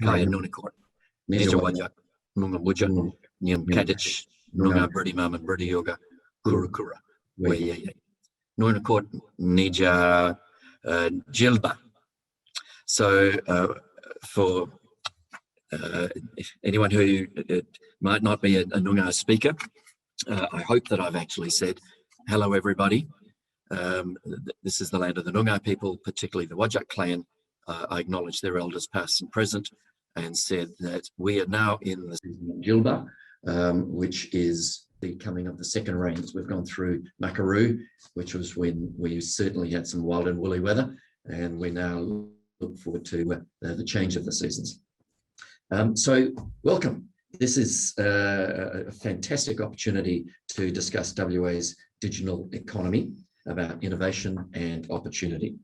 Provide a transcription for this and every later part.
kaya nunakot, meja wajak, nunga bujan, niam kadich, nunga birdie mam and birdie yoga, kura kura, way nunakot, neja jilba. So for anyone who might not be a Noongar speaker, I hope that I've actually said, hello everybody. This is the land of the Noongar people, particularly the Wajak clan. I acknowledge their elders past and present, and said that we are now in the season of Jilba, which is the coming of the second rains. We've gone through Makaroo, which was when we certainly had some wild and woolly weather, and we now look forward to the change of the seasons. So welcome. This is a fantastic opportunity to discuss WA's digital economy, about innovation and opportunity.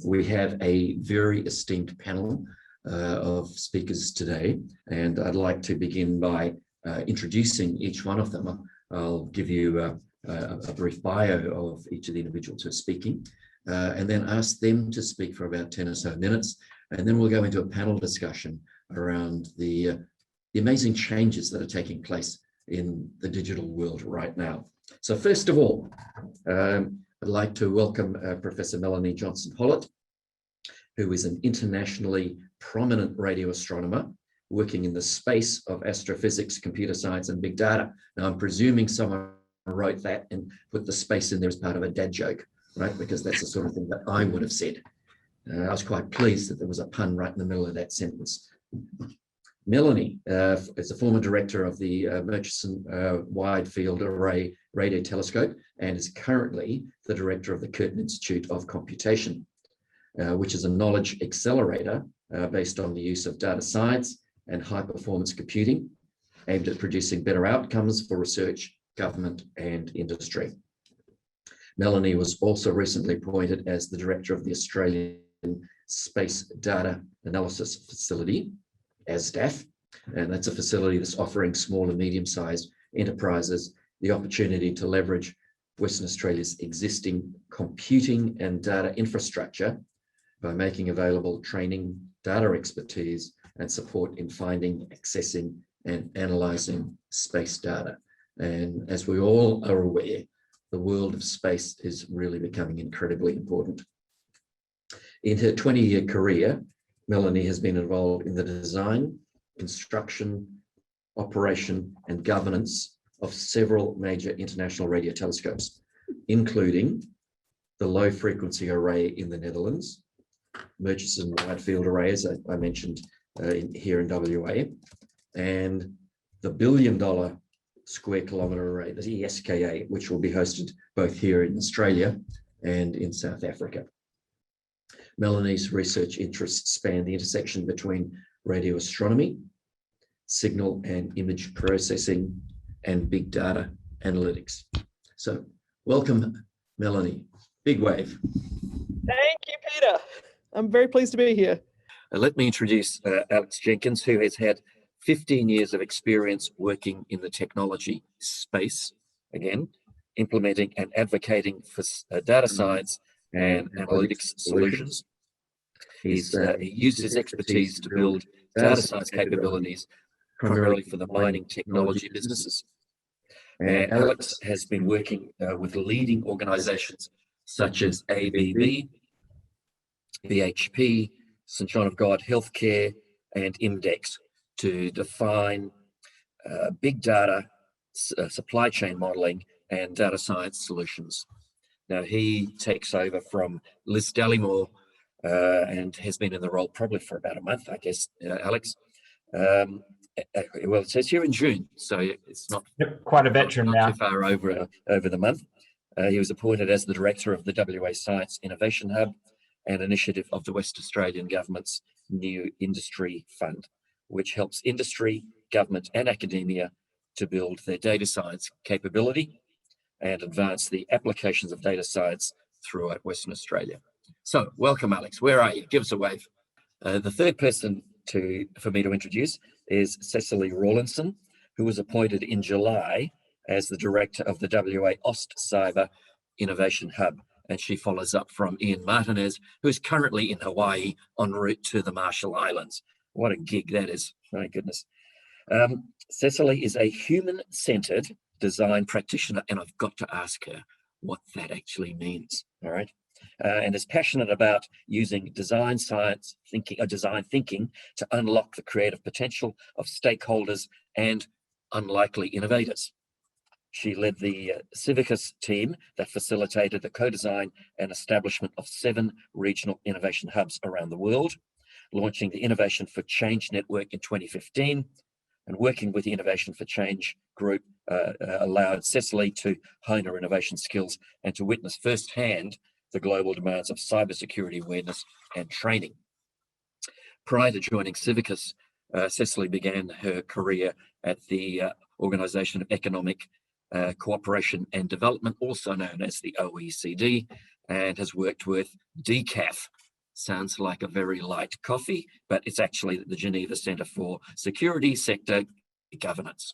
We have a very esteemed panel of speakers today, and I'd like to begin by introducing each one of them. I'll give you a brief bio of each of the individuals who are speaking, and then ask them to speak for about 10 or so minutes, and then we'll go into a panel discussion around the amazing changes that are taking place in the digital world right now. So first of all, I'd like to welcome Professor Melanie Johnston-Hollit, who is an internationally prominent radio astronomer working in the space of astrophysics, computer science, and big data. Now, I'm presuming someone wrote that and put the space in there as part of a dad joke, right? Because that's the sort of thing that I would have said. I was quite pleased that there was a pun right in the middle of that sentence. Melanie is a former director of the Murchison Wide Field Array Radio Telescope and is currently the director of the Curtin Institute of Computation, which is a knowledge accelerator based on the use of data science and high-performance computing aimed at producing better outcomes for research, government, and industry. Melanie was also recently appointed as the director of the Australian Space Data Analysis Facility, ASDAF, and that's a facility that's offering small and medium-sized enterprises the opportunity to leverage Western Australia's existing computing and data infrastructure by making available training, data expertise, and support in finding, accessing, and analysing space data. And as we all are aware, the world of space is really becoming incredibly important. In her 20-year career, Melanie has been involved in the design, construction, operation, and governance of several major international radio telescopes, including the Low Frequency Array in the Netherlands, Murchison Wide Field Array, as I mentioned here in WA, and the $1 billion square kilometre array, the ESKA, which will be hosted both here in Australia and in South Africa. Melanie's research interests span the intersection between radio astronomy, signal and image processing, and big data analytics. So welcome, Melanie. Big wave. Thank you, Peter. I'm very pleased to be here. Let me introduce Alex Jenkins, who has had 15 years of experience working in the technology space, again, implementing and advocating for data science and analytics solutions. He used his expertise to build data science capabilities primarily for the mining technology businesses. And Alex has been working with leading organizations such as ABB, BHP, St. John of God Healthcare, and IMDEX to define big data, supply chain modeling, and data science solutions. Now, he takes over from Liz Dallimore and has been in the role probably for about a month, I guess, Alex. Well, it says here in June, so it's not quite a veteran now. Too far over the month. He was appointed as the director of the WADSIH Innovation Hub, an initiative of the West Australian Government's New Industry Fund, which helps industry, government, and academia to build their data science capability and advance the applications of data science throughout Western Australia. So, welcome, Alex. Where are you? Give us a wave. The third person for me to introduce is Cecily Rawlinson, who was appointed in July as the director of the WA AustCyber Innovation Hub, and she follows up from Ian Martinez, who is currently in Hawaii en route to the Marshall Islands. What a gig that is, my goodness. Cecily is a human-centered design practitioner, and I've got to ask her what that actually means, all right? And is passionate about using design thinking to unlock the creative potential of stakeholders and unlikely innovators. She led the Civicus team that facilitated the co-design and establishment of 7 regional innovation hubs around the world, launching the Innovation for Change Network in 2015, and working with the Innovation for Change group allowed Cecily to hone her innovation skills and to witness firsthand the global demands of cybersecurity awareness and training. Prior to joining Civicus, Cecily began her career at the Organisation of Economic Cooperation and Development, also known as the OECD, and has worked with DCAF. Sounds like a very light coffee, but it's actually the Geneva Centre for Security Sector Governance.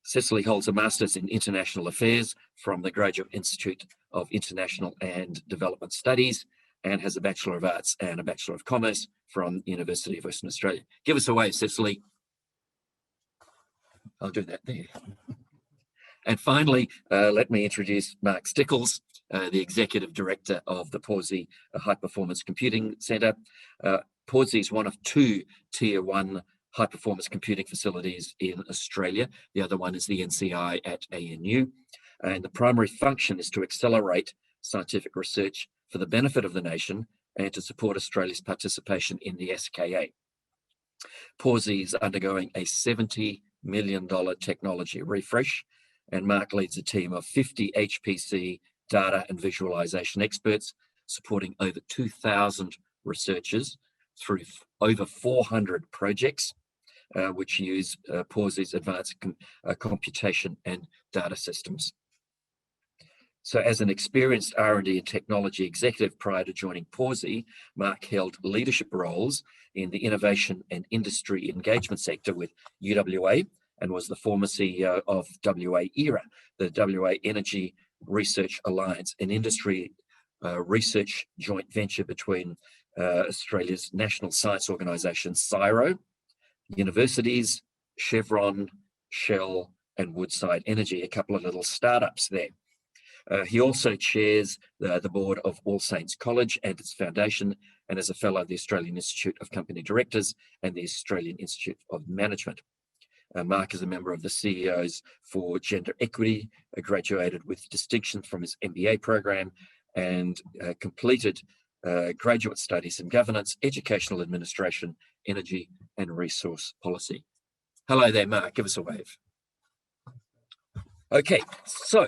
Cecily holds a Master's in International Affairs from the Graduate Institute of International and Development Studies, and has a Bachelor of Arts and a Bachelor of Commerce from the University of Western Australia. Give us a wave, Cecily. I'll do that there. And finally, let me introduce Mark Stickells, the Executive Director of the Pawsey High Performance Computing Centre. Pawsey is one of 2 Tier 1 high performance computing facilities in Australia. The other one is the NCI at ANU. And the primary function is to accelerate scientific research for the benefit of the nation and to support Australia's participation in the SKA. Pawsey is undergoing a $70 million technology refresh, and Mark leads a team of 50 HPC data and visualization experts supporting over 2,000 researchers through over 400 projects, which use Pawsey's advanced computation and data systems. So as an experienced R&D and technology executive prior to joining Pawsey, Mark held leadership roles in the innovation and industry engagement sector with UWA and was the former CEO of WA ERA, the WA Energy Research Alliance, an industry research joint venture between Australia's national science organisation, CSIRO, universities, Chevron, Shell, and Woodside Energy, a couple of little startups there. He also chairs the board of All Saints College and its foundation, and is a fellow of the Australian Institute of Company Directors and the Australian Institute of Management. Mark is a member of the CEOs for Gender Equity, graduated with distinction from his MBA program, and completed graduate studies in governance, educational administration, energy, and resource policy. Hello there, Mark. Give us a wave. Okay, so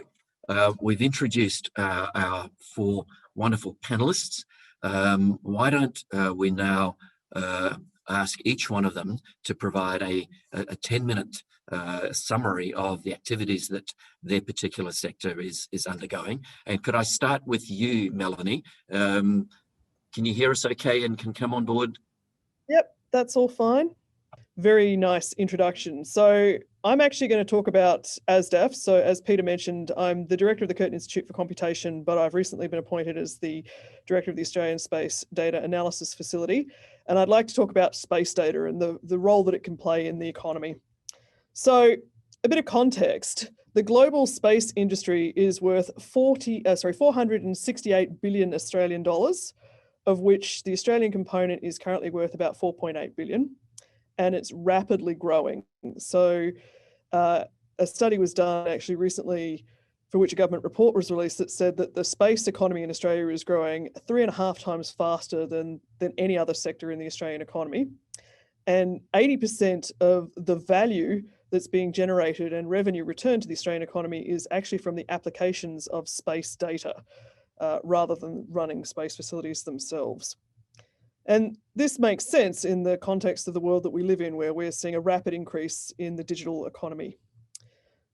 we've introduced our 4 wonderful panelists. Why don't we now ask each one of them to provide a 10-minute summary of the activities that their particular sector is undergoing. And could I start with you, Melanie? Can you hear us okay and can come on board? Yep, that's all fine. Very nice introduction. So I'm actually going to talk about ASDAF. So as Peter mentioned, I'm the director of the Curtin Institute for Computation, but I've recently been appointed as the director of the Australian Space Data Analysis Facility. And I'd like to talk about space data and the role that it can play in the economy. So a bit of context, the global space industry is worth 468 billion Australian dollars, of which the Australian component is currently worth about 4.8 billion. And it's rapidly growing. So a study was done actually recently for which a government report was released that said that the space economy in Australia is growing 3.5 times faster than any other sector in the Australian economy. And 80% of the value that's being generated and revenue returned to the Australian economy is actually from the applications of space data rather than running space facilities themselves. And this makes sense in the context of the world that we live in, where we're seeing a rapid increase in the digital economy.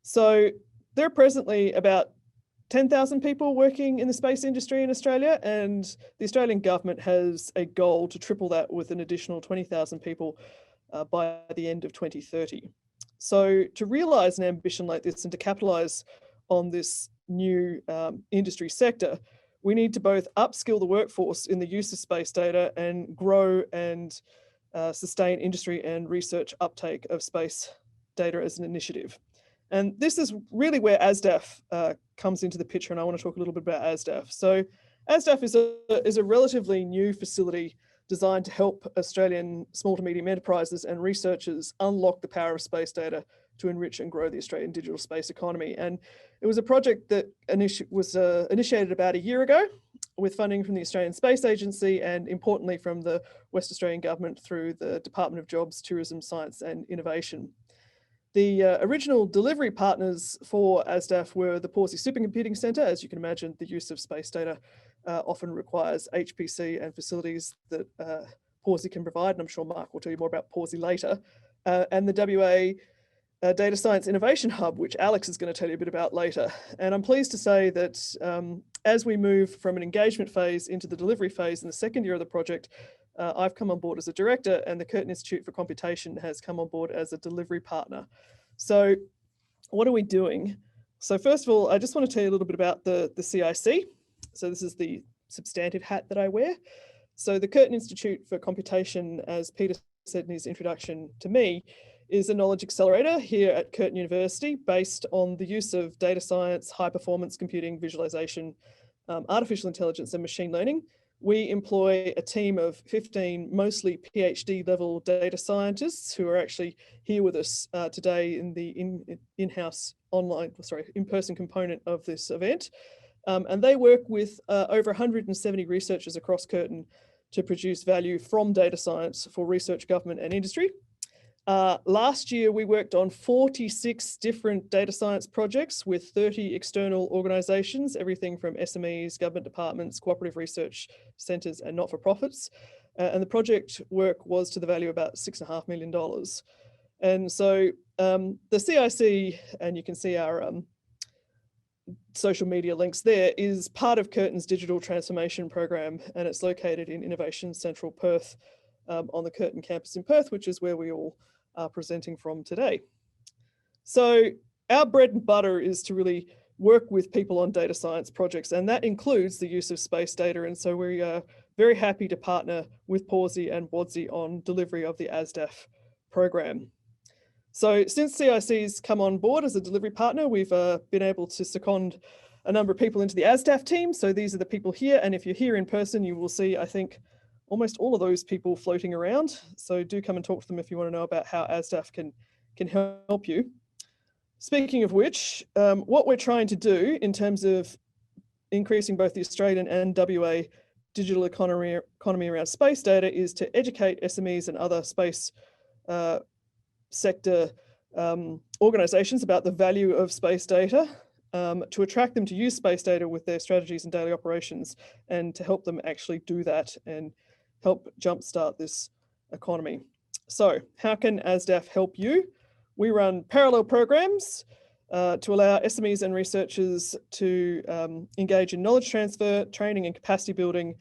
So there are presently about 10,000 people working in the space industry in Australia, and the Australian government has a goal to triple that with an additional 20,000 people by the end of 2030. So to realise an ambition like this and to capitalise on this new industry sector, we need to both upskill the workforce in the use of space data and grow and sustain industry and research uptake of space data as an initiative. And this is really where ASDAF comes into the picture, and I want to talk a little bit about ASDAF. So ASDAF is a relatively new facility designed to help Australian small to medium enterprises and researchers unlock the power of space data to enrich and grow the Australian digital space economy. And it was a project that was initiated about a year ago with funding from the Australian Space Agency and importantly from the West Australian Government through the Department of Jobs, Tourism, Science and Innovation. The original delivery partners for ASDAF were the Pawsey Supercomputing Centre. As you can imagine, the use of space data often requires HPC and facilities that Pawsey can provide, and I'm sure Mark will tell you more about Pawsey later, and the WA Data Science Innovation Hub, which Alex is going to tell you a bit about later. And I'm pleased to say that as we move from an engagement phase into the delivery phase in the second year of the project, I've come on board as a director and the Curtin Institute for Computation has come on board as a delivery partner. So what are we doing? So first of all, I just want to tell you a little bit about the CIC. So this is the substantive hat that I wear. So the Curtin Institute for Computation, as Peter said in his introduction to me, is a knowledge accelerator here at Curtin University based on the use of data science, high performance computing, visualization, artificial intelligence and machine learning. We employ a team of 15 mostly PhD level data scientists who are actually here with us today in the in-house in-person component of this event. And they work with over 170 researchers across Curtin to produce value from data science for research, government and industry. Last year, we worked on 46 different data science projects with 30 external organisations, everything from SMEs, government departments, cooperative research centres and not-for-profits. And the project work was to the value of about $6.5 million. And so the CIC, and you can see our social media links there, is part of Curtin's digital transformation program, and it's located in Innovation Central Perth on the Curtin campus in Perth, which is where we all are presenting from today. So our bread and butter is to really work with people on data science projects, and that includes the use of space data. And so we are very happy to partner with Pawsey and WADSIH on delivery of the ASDAF program. So since CIC's come on board as a delivery partner, we've been able to second a number of people into the ASDAF team. So these are the people here. And if you're here in person, you will see, I think, almost all of those people floating around. So do come and talk to them if you want to know about how ASDAF can help you. Speaking of which, what we're trying to do in terms of increasing both the Australian and WA digital economy around space data is to educate SMEs and other space sector organisations about the value of space data, to attract them to use space data with their strategies and daily operations, and to help them actually do that and help jumpstart this economy. So how can ASDAF help you? We run parallel programs to allow SMEs and researchers to engage in knowledge transfer, training and capacity building,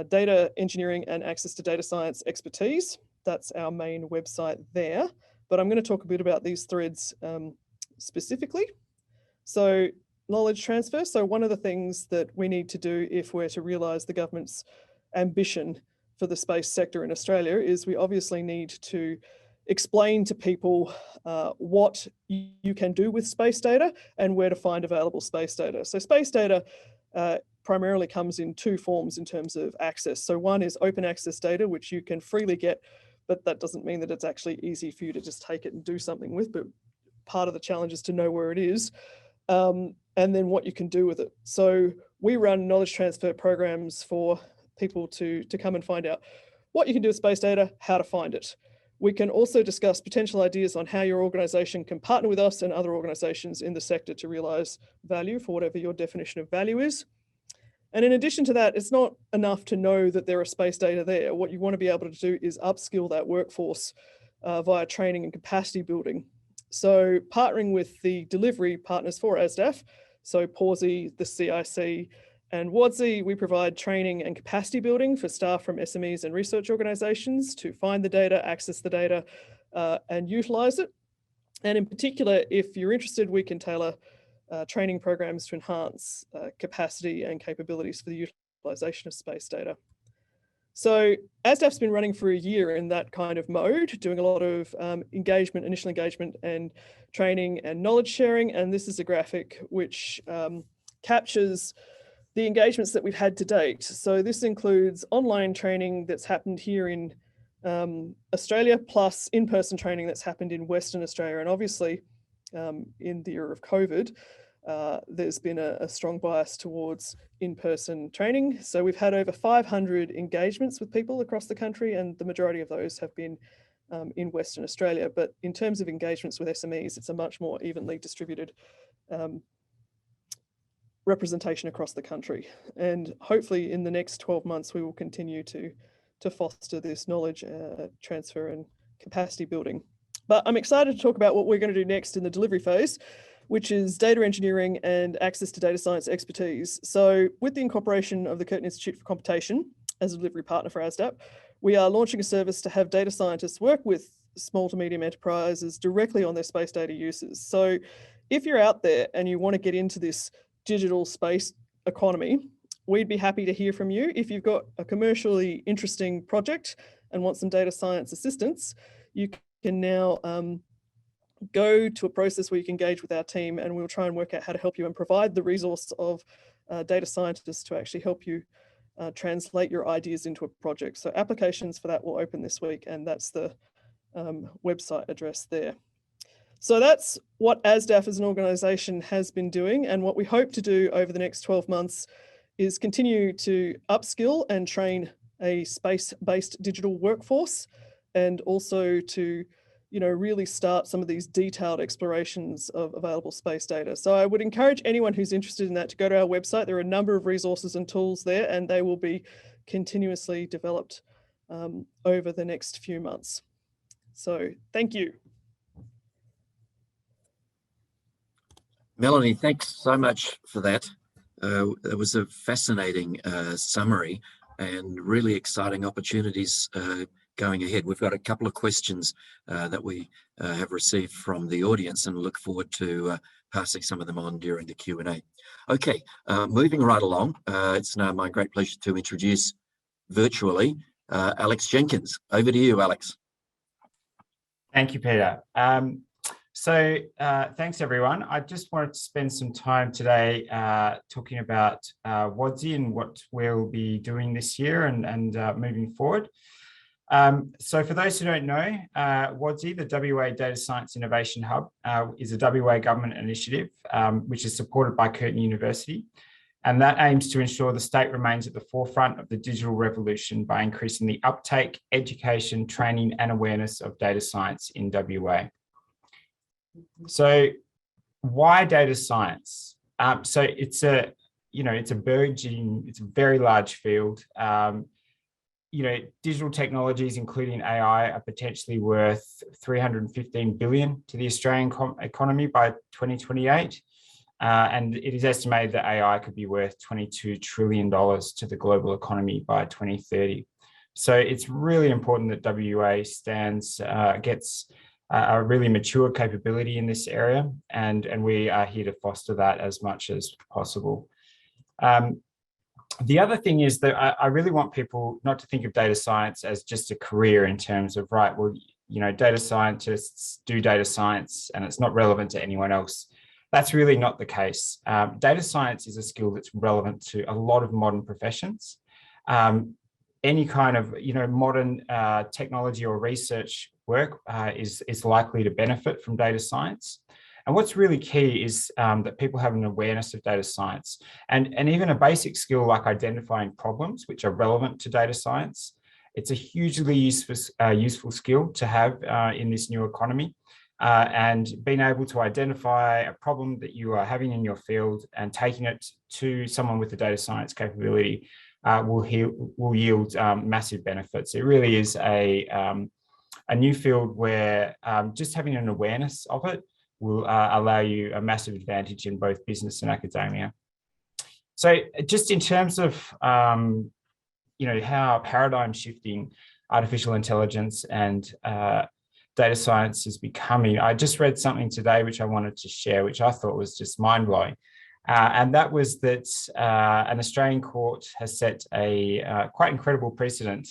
data engineering and access to data science expertise. That's our main website there. But I'm going to talk a bit about these threads specifically. So knowledge transfer. So one of the things that we need to do if we're to realise the government's ambition for the space sector in Australia is we obviously need to explain to people what you can do with space data and where to find available space data. So space data primarily comes in two forms in terms of access. So one is open access data, which you can freely get, but that doesn't mean that it's actually easy for you to just take it and do something with, but part of the challenge is to know where it is, and then what you can do with it. So we run knowledge transfer programs for people to come and find out what you can do with space data, how to find it. We can also discuss potential ideas on how your organisation can partner with us and other organisations in the sector to realise value for whatever your definition of value is. And in addition to that, it's not enough to know that there are space data there. What you want to be able to do is upskill that workforce via training and capacity building. So partnering with the delivery partners for ASDAF, so Pawsey, the CIC, and WADSIH, we provide training and capacity building for staff from SMEs and research organisations to find the data, access the data, and utilise it. And in particular, if you're interested, we can tailor training programs to enhance capacity and capabilities for the utilisation of space data. So ASDAF's been running for a year in that kind of mode, doing a lot of engagement, initial engagement and training and knowledge sharing. And this is a graphic which captures the engagements that we've had to date. So this includes online training that's happened here in Australia, plus in-person training that's happened in Western Australia. And obviously in the era of COVID, there's been a strong bias towards in-person training. So we've had over 500 engagements with people across the country, and the majority of those have been in Western Australia. But in terms of engagements with SMEs, it's a much more evenly distributed representation across the country. And hopefully in the next 12 months, we will continue to foster this knowledge transfer and capacity building. But I'm excited to talk about what we're going to do next in the delivery phase, which is data engineering and access to data science expertise. So with the incorporation of the Curtin Institute for Computation as a delivery partner for ASDAP, we are launching a service to have data scientists work with small to medium enterprises directly on their space data uses. So if you're out there and you want to get into this digital space economy, we'd be happy to hear from you. If you've got a commercially interesting project and want some data science assistance, you can now go to a process where you can engage with our team, and we'll try and work out how to help you and provide the resource of data scientists to actually help you translate your ideas into a project. So applications for that will open this week, and that's the website address there. So that's what ASDAF as an organisation has been doing, and what we hope to do over the next 12 months is continue to upskill and train a space-based digital workforce, and also to really start some of these detailed explorations of available space data. So I would encourage anyone who's interested in that to go to our website. There are a number of resources and tools there, and they will be continuously developed over the next few months. So thank you. Melanie, thanks so much for that. It was a fascinating summary and really exciting opportunities going ahead. We've got a couple of questions that we have received from the audience, and look forward to passing some of them on during the Q&A. Okay, moving right along, it's now my great pleasure to introduce virtually Alex Jenkins. Over to you, Alex. Thank you, Peter. Thanks everyone. I just wanted to spend some time today talking about WADSIH and what we'll be doing this year and moving forward. So for those who don't know, WADSIH, the WA Data Science Innovation Hub, is a WA government initiative which is supported by Curtin University. And that aims to ensure the state remains at the forefront of the digital revolution by increasing the uptake, education, training and awareness of data science in WA. So why data science? So it's a burgeoning, it's a very large field. Digital technologies, including AI, are potentially worth $315 billion to the Australian economy by 2028. And it is estimated that AI could be worth $22 trillion to the global economy by 2030. So it's really important that WA gets a really mature capability in this area, and we are here to foster that as much as possible. The other thing is that I really want people not to think of data science as just a career in terms of, right, well, data scientists do data science and it's not relevant to anyone else. That's really not the case. Data science is a skill that's relevant to a lot of modern professions. Any kind of modern technology or research work is likely to benefit from data science. And what's really key is that people have an awareness of data science, and even a basic skill like identifying problems which are relevant to data science. It's a hugely useful skill to have in this new economy. And being able to identify a problem that you are having in your field and taking it to someone with a data science capability will yield massive benefits. It really is a new field where just having an awareness of it will allow you a massive advantage in both business and academia. So just in terms of how paradigm shifting artificial intelligence and data science is becoming, I just read something today which I wanted to share, which I thought was just mind-blowing. And that was that an Australian court has set a quite incredible precedent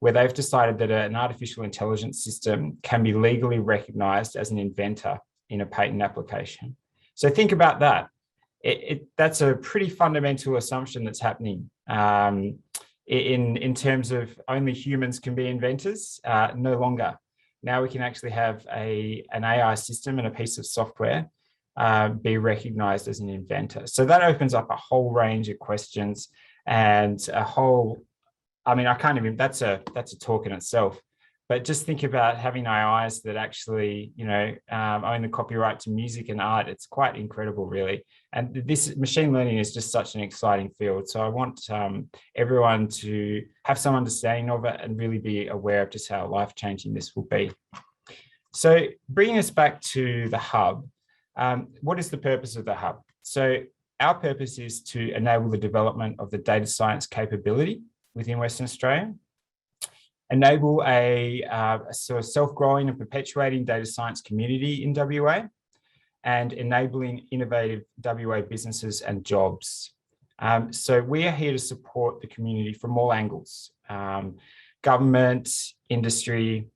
where they've decided that an artificial intelligence system can be legally recognised as an inventor in a patent application. So think about that. That's a pretty fundamental assumption that's happening in terms of only humans can be inventors, no longer. Now we can actually have an AI system and a piece of software be recognised as an inventor. So that opens up a whole range of questions and a whole, I mean, I can't even, that's a talk in itself. But just think about having AIs that actually, you know, own the copyright to music and art. It's quite incredible, really. And this machine learning is just such an exciting field. So I want everyone to have some understanding of it and really be aware of just how life-changing this will be. So bringing us back to the hub, what is the purpose of the hub? So our purpose is to enable the development of the data science capability within Western Australia, enable a sort of self-growing and perpetuating data science community in WA, and enabling innovative WA businesses and jobs. So we are here to support the community from all angles, government, industry,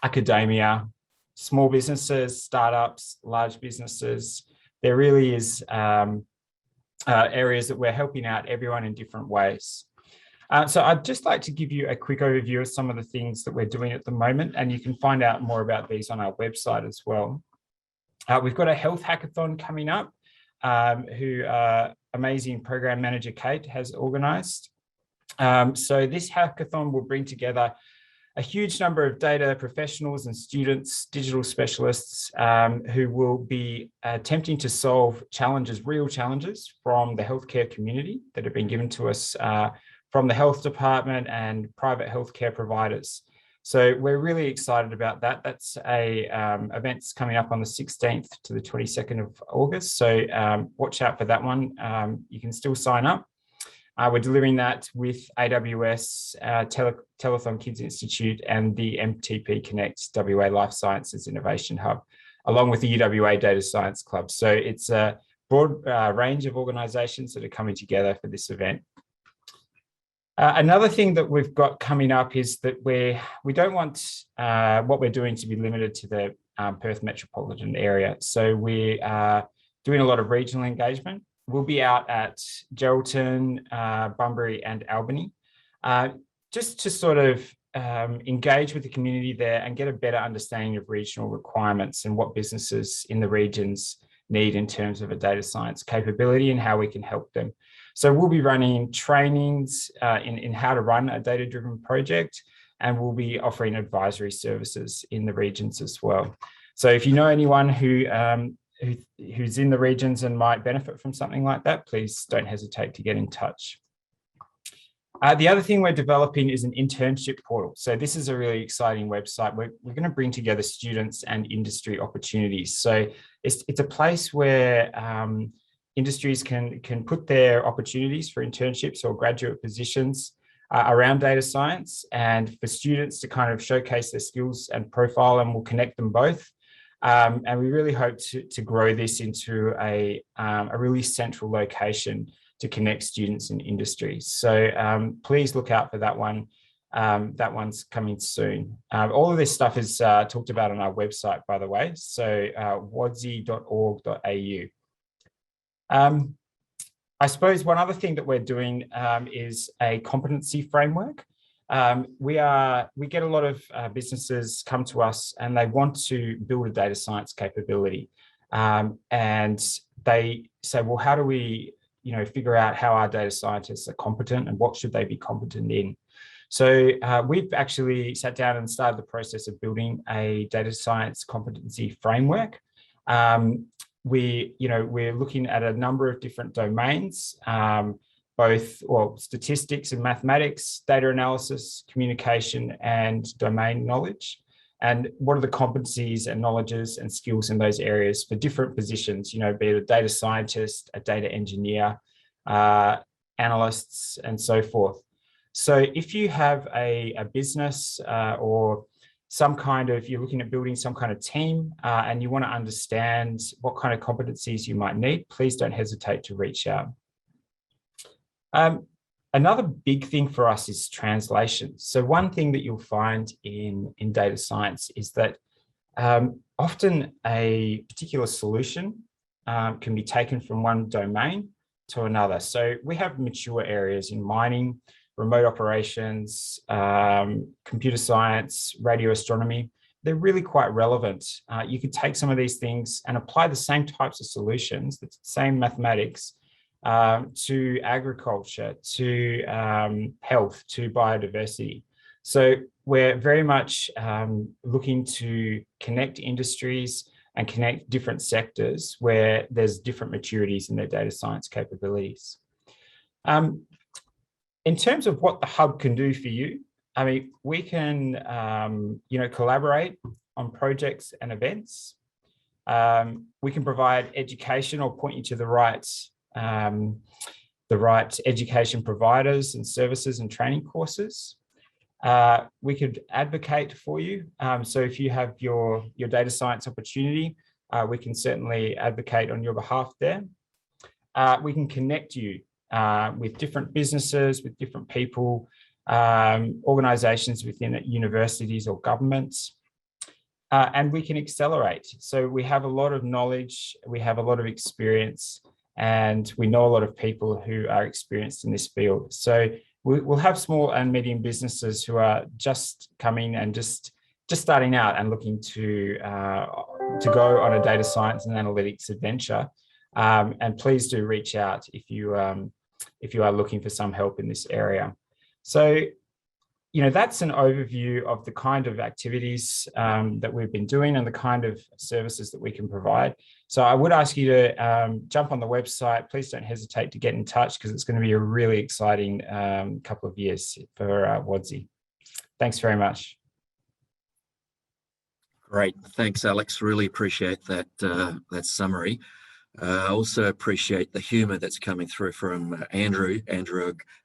academia, small businesses, startups, large businesses. There really is areas that we're helping out everyone in different ways. So I'd just like to give you a quick overview of some of the things that we're doing at the moment, and you can find out more about these on our website as well. We've got a health hackathon coming up, who amazing program manager Kate has organised. So this hackathon will bring together a huge number of data professionals and students, digital specialists, who will be attempting to solve challenges, real challenges from the healthcare community that have been given to us from the health department and private healthcare providers. So we're really excited about that. That's a event's coming up on the 16th to the 22nd of August. So watch out for that one. You can still sign up. We're delivering that with AWS, Telethon Kids Institute, and the MTP Connect WA Life Sciences Innovation Hub, along with the UWA Data Science Club. So it's a broad range of organisations that are coming together for this event. Another thing that we've got coming up is that we don't want what we're doing to be limited to the Perth metropolitan area. So we are doing a lot of regional engagement. We'll be out at Geraldton, Bunbury and Albany, just to sort of engage with the community there and get a better understanding of regional requirements and what businesses in the regions need in terms of a data science capability and how we can help them. So we'll be running trainings in how to run a data-driven project, and we'll be offering advisory services in the regions as well. So if you know anyone who's in the regions and might benefit from something like that, please don't hesitate to get in touch. The other thing we're developing is an internship portal. So this is a really exciting website. We're going to bring together students and industry opportunities. So it's a place where industries can put their opportunities for internships or graduate positions around data science, and for students to kind of showcase their skills and profile, and we'll connect them both. And we really hope to grow this into a really central location to connect students and industry. So please look out for that one. That one's coming soon. All of this stuff is talked about on our website, by the way, so wadsih.org.au. I suppose one other thing that we're doing is a competency framework. We get a lot of businesses come to us and they want to build a data science capability, and they say, well, how do we figure out how our data scientists are competent and what should they be competent in? So we've actually sat down and started the process of building a data science competency framework. We're looking at a number of different domains, both statistics and mathematics, data analysis, communication, and domain knowledge. And what are the competencies and knowledges and skills in those areas for different positions, be it a data scientist, a data engineer, analysts, and so forth. So if you have a business or you're looking at building some kind of team and you want to understand what kind of competencies you might need, please don't hesitate to reach out. Another big thing for us is translation. So one thing that you'll find in data science is that often a particular solution can be taken from one domain to another. So we have mature areas in mining, remote operations, computer science, radio astronomy. They're really quite relevant. You could take some of these things and apply the same types of solutions, the same mathematics, to agriculture, to health, to biodiversity. So we're very much looking to connect industries and connect different sectors where there's different maturities in their data science capabilities. In terms of what the hub can do for you, I mean, we can, collaborate on projects and events. We can provide education or point you to the right education providers and services and training courses. We could advocate for you. So if you have your data science opportunity, we can certainly advocate on your behalf there. We can connect you with different businesses, with different people, organizations within universities or governments. And we can accelerate. So we have a lot of knowledge, we have a lot of experience, and we know a lot of people who are experienced in this field. So we'll have small and medium businesses who are just coming and just starting out and looking to go on a data science and analytics adventure. And please do reach out if you are looking for some help in this area. So, that's an overview of the kind of activities that we've been doing and the kind of services that we can provide. So I would ask you to jump on the website. Please don't hesitate to get in touch because it's going to be a really exciting couple of years for WADSIH. Thanks very much. Great. Thanks, Alex. Really appreciate that, that summary. I also appreciate the humour that's coming through from Andrew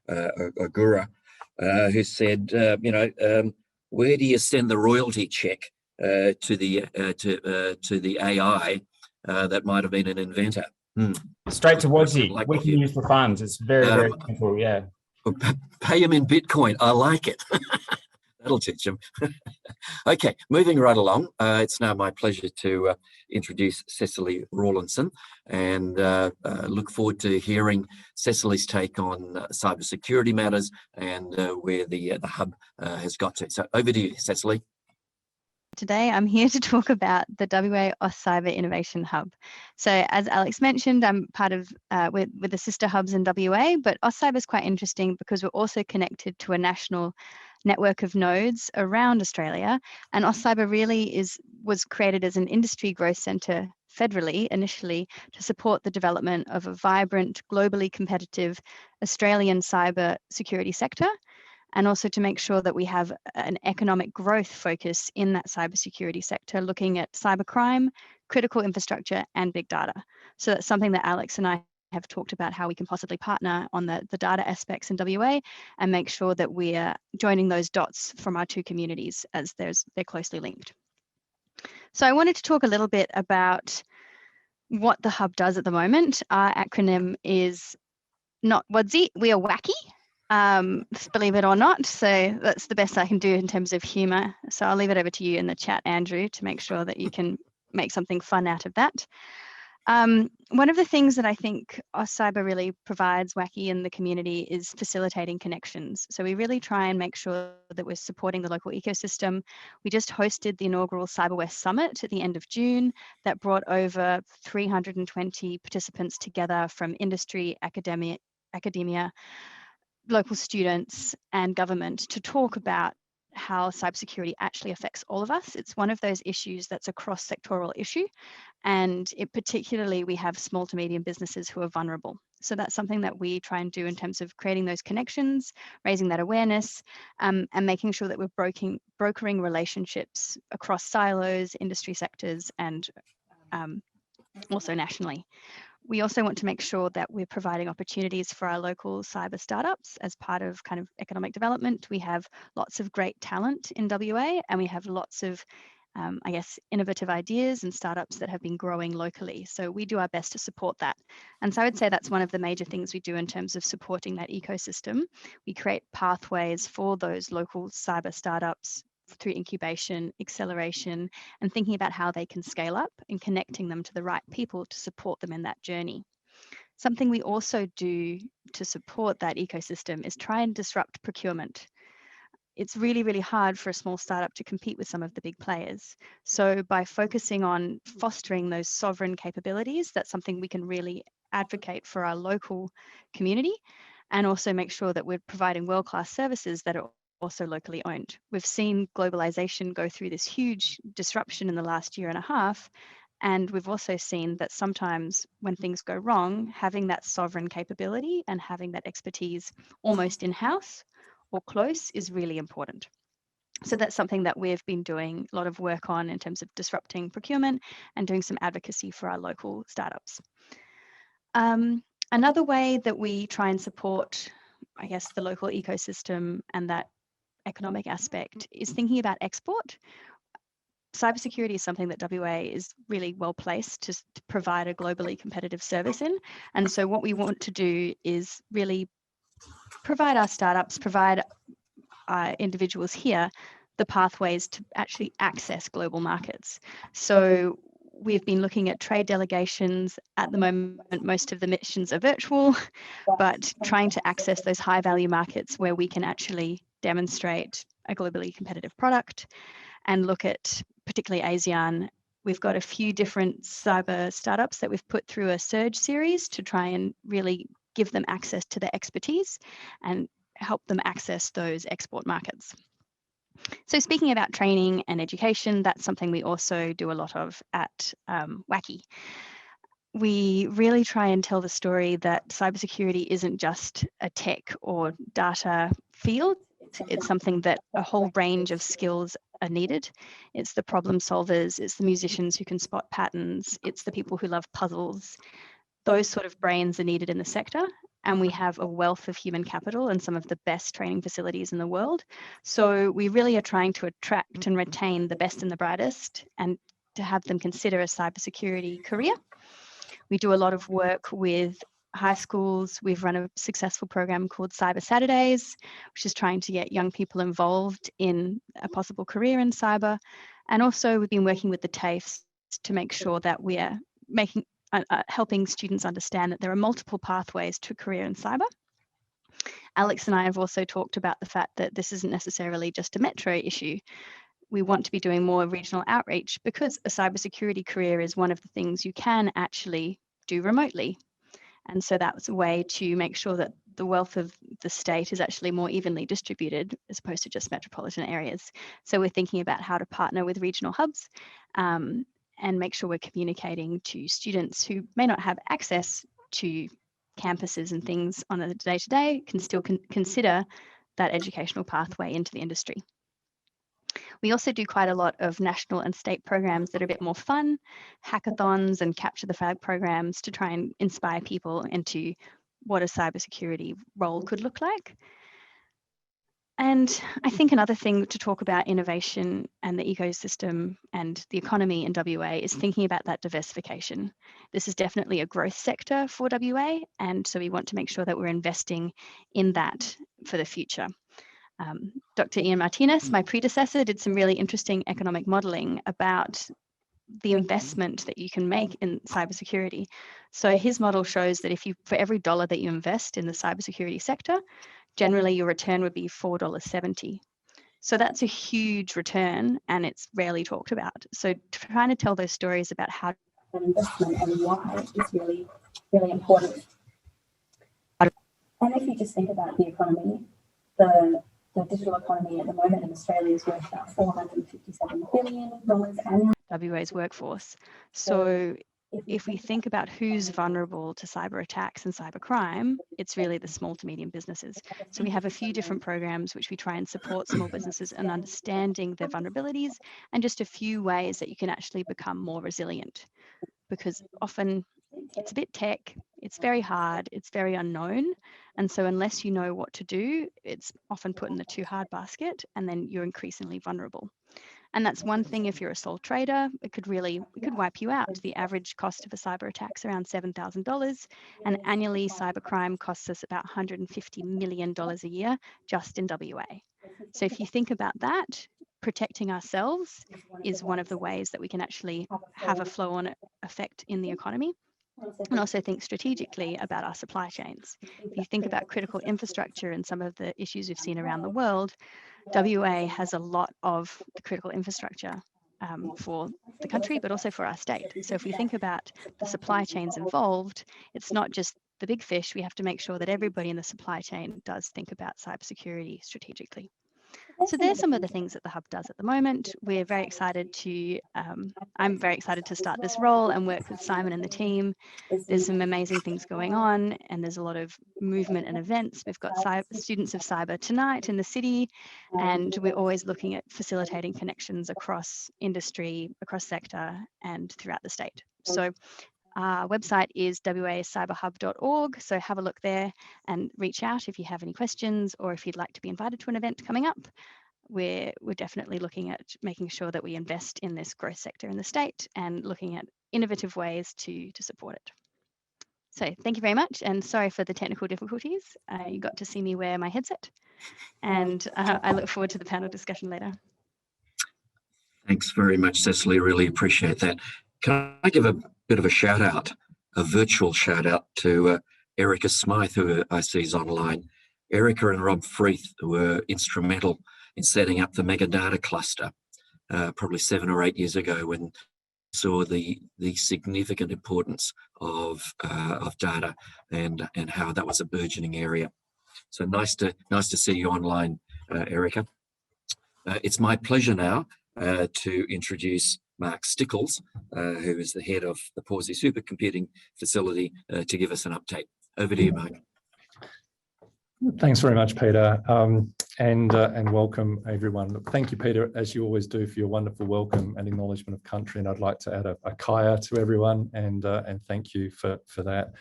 Ogura, who said, where do you send the royalty check to the AI that might have been an inventor? Straight to WADSIH. We can use the funds. It's very, very simple. Yeah. Pay him in Bitcoin. I like it. That'll teach him. Okay, moving right along. It's now my pleasure to introduce Cecily Rawlinson, and look forward to hearing Cecily's take on cybersecurity matters and where the hub has got to. So over to you, Cecily. Today, I'm here to talk about the WA AustCyber Innovation Hub. So as Alex mentioned, I'm part of, with the sister hubs in WA, but AustCyber is quite interesting because we're also connected to a national network of nodes around Australia. And AustCyber really was created as an industry growth centre federally initially to support the development of a vibrant, globally competitive Australian cyber security sector, and also to make sure that we have an economic growth focus in that cybersecurity sector, looking at cybercrime, critical infrastructure, and big data. So that's something that Alex and I have talked about, how we can possibly partner on the data aspects in WA and make sure that we're joining those dots from our two communities as they're closely linked. So I wanted to talk a little bit about what the hub does at the moment. Our acronym is not WADSIH, we are wacky. Believe it or not, so that's the best I can do in terms of humour. So I'll leave it over to you in the chat, Andrew, to make sure that you can make something fun out of that. One of the things that I think AustCyber really provides wacky in the community is facilitating connections. So we really try and make sure that we're supporting the local ecosystem. We just hosted the inaugural CyberWest Summit at the end of June that brought over 320 participants together from industry, academia, local students and government to talk about how cybersecurity actually affects all of us. It's one of those issues that's a cross-sectoral issue, and particularly we have small to medium businesses who are vulnerable. So that's something that we try and do in terms of creating those connections, raising that awareness, and making sure that we're brokering relationships across silos, industry sectors, and also nationally. We also want to make sure that we're providing opportunities for our local cyber startups as part of kind of economic development. We have lots of great talent in WA, and we have lots of, I guess, innovative ideas and startups that have been growing locally. So we do our best to support that. And so I would say that's one of the major things we do in terms of supporting that ecosystem. We create pathways for those local cyber startups through incubation, acceleration, and thinking about how they can scale up and connecting them to the right people to support them in that journey. Something we also do to support that ecosystem is try and disrupt procurement. It's really, really hard for a small startup to compete with some of the big players. So by focusing on fostering those sovereign capabilities, that's something we can really advocate for our local community, and also make sure that we're providing world-class services that are also locally owned. We've seen globalization go through this huge disruption in the last year and a half, and we've also seen that sometimes when things go wrong, having that sovereign capability and having that expertise almost in-house or close is really important. So that's something that we've been doing a lot of work on in terms of disrupting procurement and doing some advocacy for our local startups. Another way that we try and support, I guess, the local ecosystem and that economic aspect is thinking about export. Cybersecurity is something that WA is really well placed to provide a globally competitive service in. And so what we want to do is really provide our startups, provide our individuals here the pathways to actually access global markets. So we've been looking at trade delegations. At the moment, most of the missions are virtual, but trying to access those high value markets where we can actually demonstrate a globally competitive product and look at particularly ASEAN. We've got a few different cyber startups that we've put through a surge series to try and really give them access to their expertise and help them access those export markets. So speaking about training and education, that's something we also do a lot of at WACI. We really try and tell the story that cybersecurity isn't just a tech or data field. It's something that a whole range of skills are needed. It's the problem solvers, it's the musicians who can spot patterns, it's the people who love puzzles. Those sort of brains are needed in the sector, and we have a wealth of human capital and some of the best training facilities in the world. So we really are trying to attract and retain the best and the brightest and to have them consider a cybersecurity career. We do a lot of work with high schools. We've run a successful program called Cyber Saturdays, which is trying to get young people involved in a possible career in cyber. And also we've been working with the TAFEs to make sure that we are helping students understand that there are multiple pathways to a career in cyber. Alex and I have also talked about the fact that this isn't necessarily just a metro issue. We want to be doing more regional outreach because a cybersecurity career is one of the things you can actually do remotely. And so that's a way to make sure that the wealth of the state is actually more evenly distributed as opposed to just metropolitan areas. So we're thinking about how to partner with regional hubs and make sure we're communicating to students who may not have access to campuses and things on a day-to-day, can still consider that educational pathway into the industry. We also do quite a lot of national and state programs that are a bit more fun, hackathons and capture the flag programs to try and inspire people into what a cybersecurity role could look like. And I think another thing to talk about innovation and the ecosystem and the economy in WA is thinking about that diversification. This is definitely a growth sector for WA, and so we want to make sure that we're investing in that for the future. Dr. Ian Martinez, my predecessor, did some really interesting economic modelling about the investment that you can make in cybersecurity. So his model shows that for every dollar that you invest in the cybersecurity sector, generally your return would be $4.70. So that's a huge return, and it's rarely talked about. So trying to tell those stories about how that investment and why is really, really important. And if you just think about the economy, the digital economy at the moment in Australia is worth about $457 billion annually. WA's workforce. So if we think about who's vulnerable to cyber attacks and cyber crime, it's really the small to medium businesses. So we have a few different programs which we try and support small businesses in understanding their vulnerabilities and just a few ways that you can actually become more resilient. Because often it's a bit tech, it's very hard, it's very unknown. And so unless you know what to do, it's often put in the too hard basket, and then you're increasingly vulnerable. And that's one thing if you're a sole trader, it could wipe you out. The average cost of a cyber attack is around $7,000, and annually cybercrime costs us about $150 million a year just in WA. So if you think about that, protecting ourselves is one of the ways that we can actually have a flow-on effect in the economy. And also think strategically about our supply chains. If you think about critical infrastructure and some of the issues we've seen around the world, WA has a lot of the critical infrastructure for the country, but also for our state. So if we think about the supply chains involved, it's not just the big fish. We have to make sure that everybody in the supply chain does think about cybersecurity strategically. So there's some of the things that the Hub does at the moment. We're very excited to, I'm very excited to start this role and work with Simon and the team. There's some amazing things going on, and there's a lot of movement and events. We've got Students of Cyber tonight in the city, and we're always looking at facilitating connections across industry, across sector, and throughout the state. So our website is wacyberhub.org, so have a look there and reach out if you have any questions, or if you'd like to be invited to an event coming up. We're definitely looking at making sure that we invest in this growth sector in the state and looking at innovative ways to support it. So thank you very much, and sorry for the technical difficulties. You got to see me wear my headset, and I look forward to the panel discussion later. Thanks very much, Cecily. Really appreciate that. Can I give a bit of a shout out, a virtual shout out to Erica Smythe, who I see is online. Erica and Rob Freeth were instrumental in setting up the mega data cluster probably 7 or 8 years ago, when saw the significant importance of data and how that was a burgeoning area. So nice to see you online, Erica. It's my pleasure now to introduce Mark Stickells, who is the head of the Pawsey Supercomputing facility, to give us an update. Over to you, Mark. Thanks very much, Peter, and welcome everyone. Look, thank you, Peter, as you always do, for your wonderful welcome and acknowledgement of country. And I'd like to add a kaya to everyone, and thank you for that.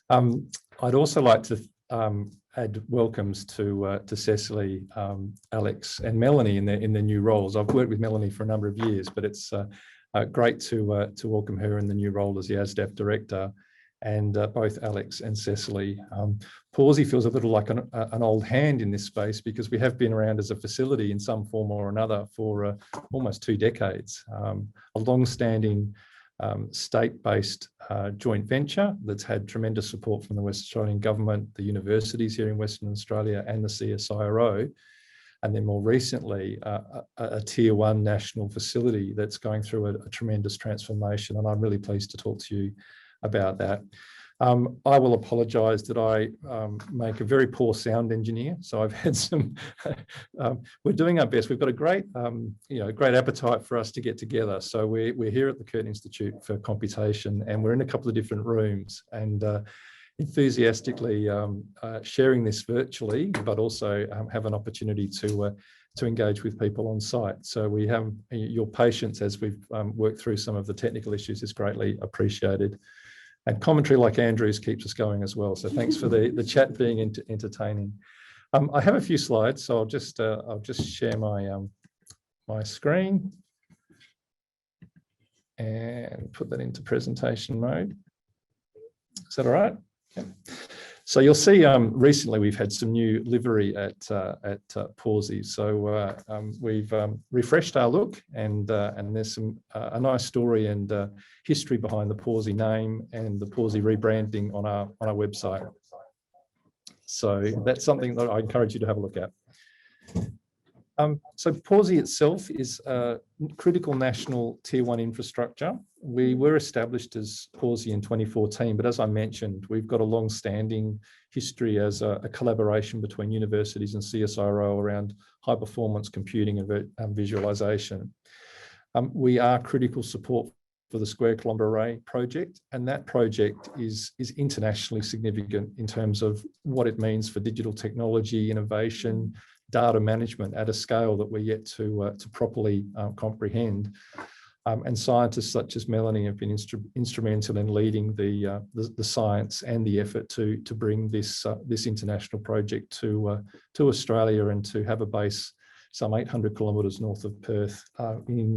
I'd also like to add welcomes to Cecily, Alex, and Melanie in their new roles. I've worked with Melanie for a number of years, but it's great to welcome her in the new role as the ASDAF director. And both Alex and Cecily. Pawsey feels a little like an old hand in this space, because we have been around as a facility in some form or another for almost 2 decades. A long-standing state-based joint venture that's had tremendous support from the West Australian government, the universities here in Western Australia, and the CSIRO. And then more recently, a tier 1 national facility that's going through a tremendous transformation. And I'm really pleased to talk to you about that. I will apologise that I make a very poor sound engineer, so I've had some. We're doing our best. We've got a great, great appetite for us to get together. So we're here at the Curtin Institute for Computation, and we're in a couple of different rooms, and enthusiastically sharing this virtually, but also have an opportunity to engage with people on site. So we have your patience as we've worked through some of the technical issues is greatly appreciated. And commentary like Andrew's keeps us going as well. So thanks for the chat being entertaining. I have a few slides, so I'll just share my my screen and put that into presentation mode. Is that all right? Yeah. So you'll see recently we've had some new livery at Pawsey. So we've refreshed our look, and there's some a nice story and history behind the Pawsey name and the Pawsey rebranding on our website. So that's something that I encourage you to have a look at. So Pawsey itself is a critical national tier 1 infrastructure. We were established as Pawsey in 2014, but as I mentioned, we've got a long-standing history as a collaboration between universities and CSIRO around high-performance computing and visualization. We are critical support for the Square Kilometre Array project, and that project is internationally significant in terms of what it means for digital technology, innovation, data management at a scale that we're yet to properly comprehend. And scientists such as Melanie have been instrumental in leading the science and the effort to bring this international project to Australia and to have a base some 800 kilometres north of Perth in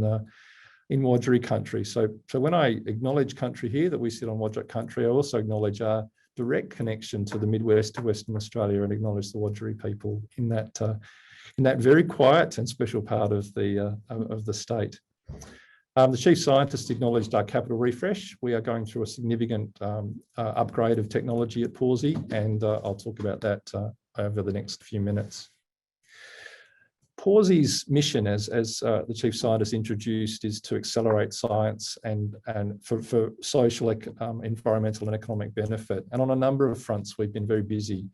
Wadjuri country. So when I acknowledge country here, that we sit on Wadjuk country, I also acknowledge our direct connection to the Midwest to Western Australia and acknowledge the Wadjuri people in that very quiet and special part of the state. The Chief Scientist acknowledged our capital refresh. We are going through a significant upgrade of technology at Pawsey, and I'll talk about that over the next few minutes. Pawsey's mission, as the Chief Scientist introduced, is to accelerate science and for social, environmental and economic benefit. And on a number of fronts, we've been very busy.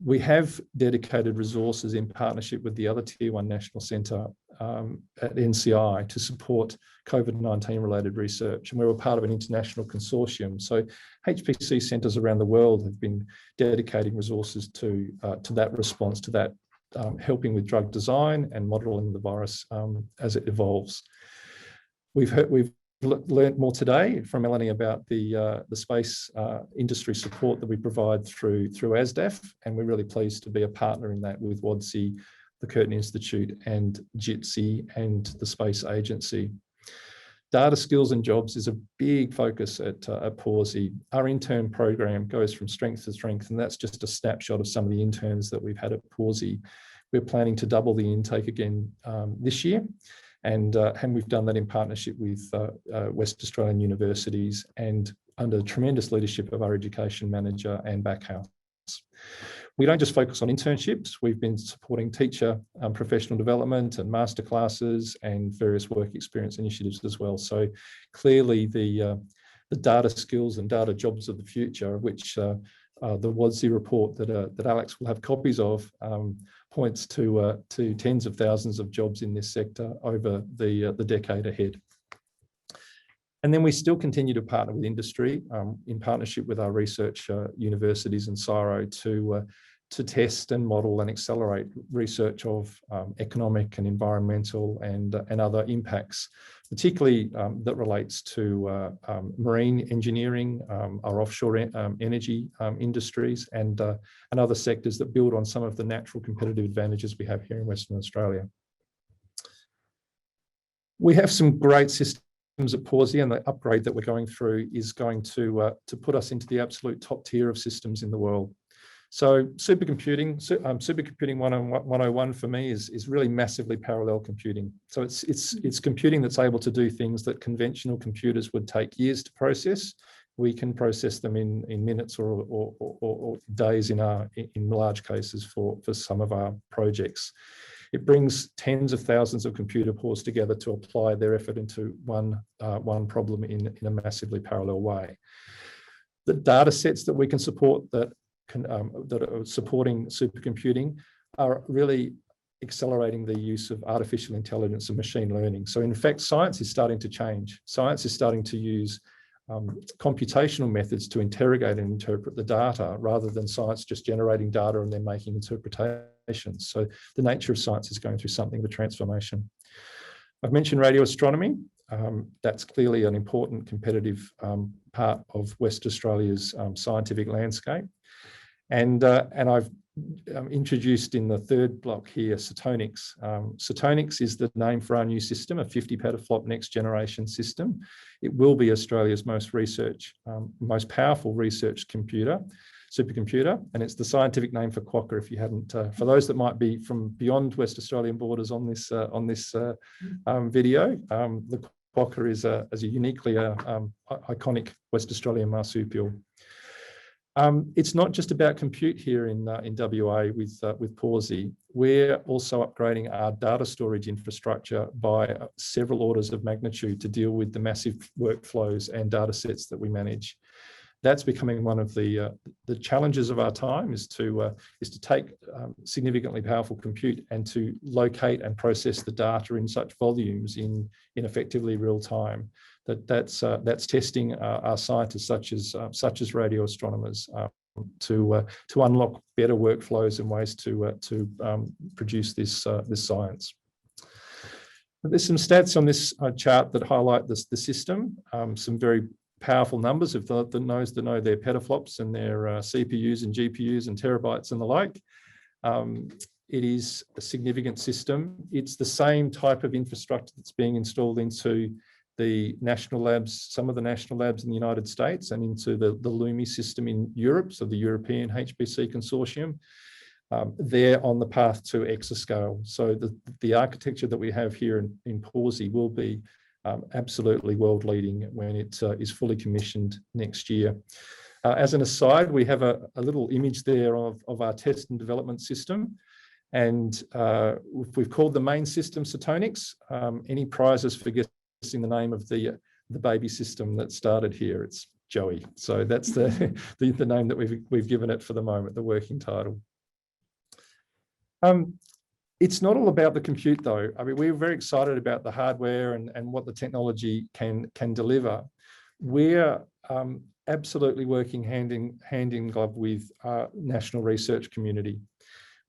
We have dedicated resources in partnership with the other Tier 1 National Centre at NCI to support COVID-19 related research. And we're a part of an international consortium. So HPC centres around the world have been dedicating resources to that response, to that helping with drug design and modelling the virus as it evolves. We've learned more today from Melanie about the space industry support that we provide through ASDAF, and we're really pleased to be a partner in that with WADSIH, the Curtin Institute, and JITSI and the Space Agency. Data skills and jobs is a big focus at Pawsey. Our intern program goes from strength to strength, and that's just a snapshot of some of the interns that we've had at Pawsey. We're planning to double the intake again this year, and we've done that in partnership with West Australian universities and under tremendous leadership of our education manager and backhouse. We don't just focus on internships. We've been supporting teacher professional development and masterclasses and various work experience initiatives as well. So clearly the data skills and data jobs of the future, which the WADSIH report that Alex will have copies of, points to tens of thousands of jobs in this sector over the decade ahead. And then we still continue to partner with industry in partnership with our research universities and CSIRO to test and model and accelerate research of economic and environmental and other impacts, particularly that relates to marine engineering, our offshore energy industries, and other sectors that build on some of the natural competitive advantages we have here in Western Australia. We have some great systems at Pawsey, and the upgrade that we're going through is going to put us into the absolute top tier of systems in the world. So supercomputing 101 for me is really massively parallel computing. So it's computing that's able to do things that conventional computers would take years to process. We can process them in minutes or days in large cases for some of our projects. It brings tens of thousands of computer cores together to apply their effort into one problem in a massively parallel way. The data sets that we can support that are supporting supercomputing are really accelerating the use of artificial intelligence and machine learning. So in fact, science is starting to change. Science is starting to use computational methods to interrogate and interpret the data rather than science just generating data and then making interpretations. So the nature of science is going through something of a transformation. I've mentioned radio astronomy. That's clearly an important competitive part of West Australia's scientific landscape. And I've introduced in the third block here, Cetonics. Cetonics is the name for our new system, a 50 petaflop next generation system. It will be Australia's most powerful research supercomputer, and it's the scientific name for Quokka. If you hadn't, for those that might be from beyond West Australian borders on this video, the Quokka is a uniquely iconic West Australian marsupial. It's not just about compute here in WA with Pawsey. We're also upgrading our data storage infrastructure by several orders of magnitude to deal with the massive workflows and data sets that we manage. That's becoming one of the challenges of our time, is to take significantly powerful compute and to locate and process the data in such volumes in effectively real time. That's testing our scientists such as radio astronomers to unlock better workflows and ways to produce this science. There's some stats on this chart that highlight the system, some very powerful numbers of the knows that know their petaflops and their CPUs and GPUs and terabytes and the like. It is a significant system. It's the same type of infrastructure that's being installed into the national labs, some of the national labs in the United States, and into the LUMI system in Europe, so the European HPC Consortium. They're on the path to exascale. So the architecture that we have here in Pawsey will be absolutely world leading when it is fully commissioned next year. As an aside, we have a little image there of our test and development system. And we've called the main system Cetonix. Any prizes for guessing the name of the baby system that started here? It's Joey. So that's the name that we've given it for the moment, the working title. It's not all about the compute though. I mean, we're very excited about the hardware and what the technology can deliver. We're absolutely working hand in glove with our national research community.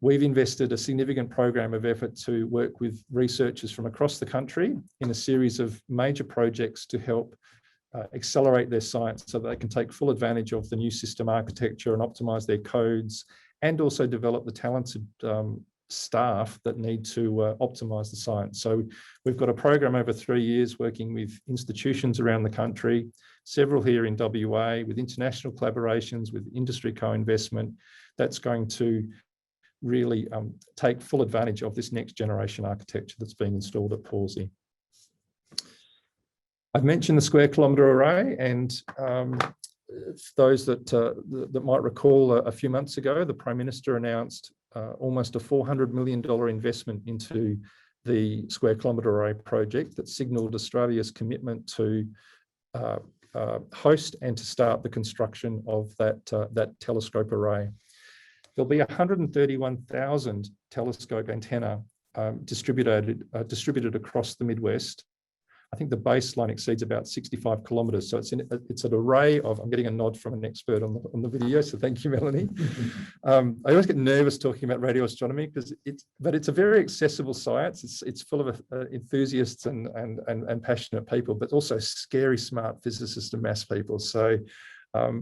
We've invested a significant program of effort to work with researchers from across the country in a series of major projects to help accelerate their science so that they can take full advantage of the new system architecture and optimize their codes, and also develop the talented staff that need to optimize the science. So we've got a program over 3 years working with institutions around the country, several here in WA, with international collaborations, with industry co-investment, that's going to really take full advantage of this next generation architecture that's being installed at Pawsey. I've mentioned the square kilometre array, and those that might recall a few months ago, the Prime Minister announced almost a $400 million investment into the square kilometre array project that signalled Australia's commitment to host and to start the construction of that telescope array. There'll be 131,000 telescope antenna distributed across the Midwest. I think the baseline exceeds about 65 kilometres. So it's an array of, I'm getting a nod from an expert on the video, so thank you, Melanie. I always get nervous talking about radio astronomy because it's a very accessible science. It's full of enthusiasts and passionate people, but also scary smart physicists and maths people. So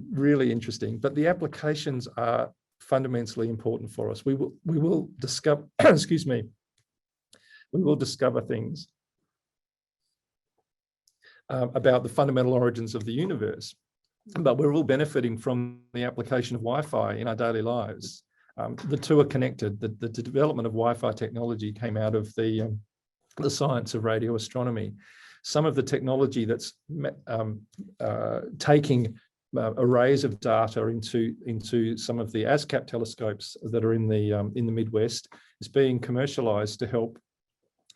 really interesting. But the applications are fundamentally important for us. We will discover, excuse me, we will discover things about the fundamental origins of the universe, but we're all benefiting from the application of Wi-Fi in our daily lives. The two are connected. The development of Wi-Fi technology came out of the science of radio astronomy. Some of the technology that's taking arrays of data into some of the ASCAP telescopes that are in the Midwest is being commercialized to help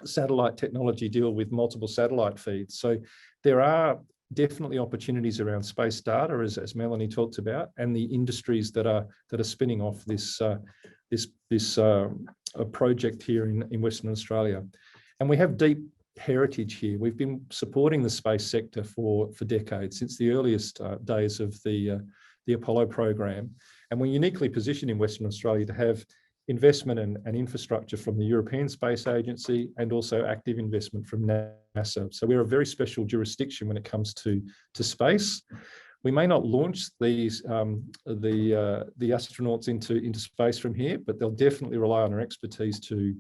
satellite technology deal with multiple satellite feeds. So there are definitely opportunities around space data, as Melanie talked about, and the industries that are spinning off this project here in Western Australia. And we have deep heritage here. We've been supporting the space sector for decades, since the earliest days of the Apollo program. And we're uniquely positioned in Western Australia to have investment and infrastructure from the European Space Agency, and also active investment from NASA. So we're a very special jurisdiction when it comes to space. We may not launch these the astronauts into space from here, but they'll definitely rely on our expertise to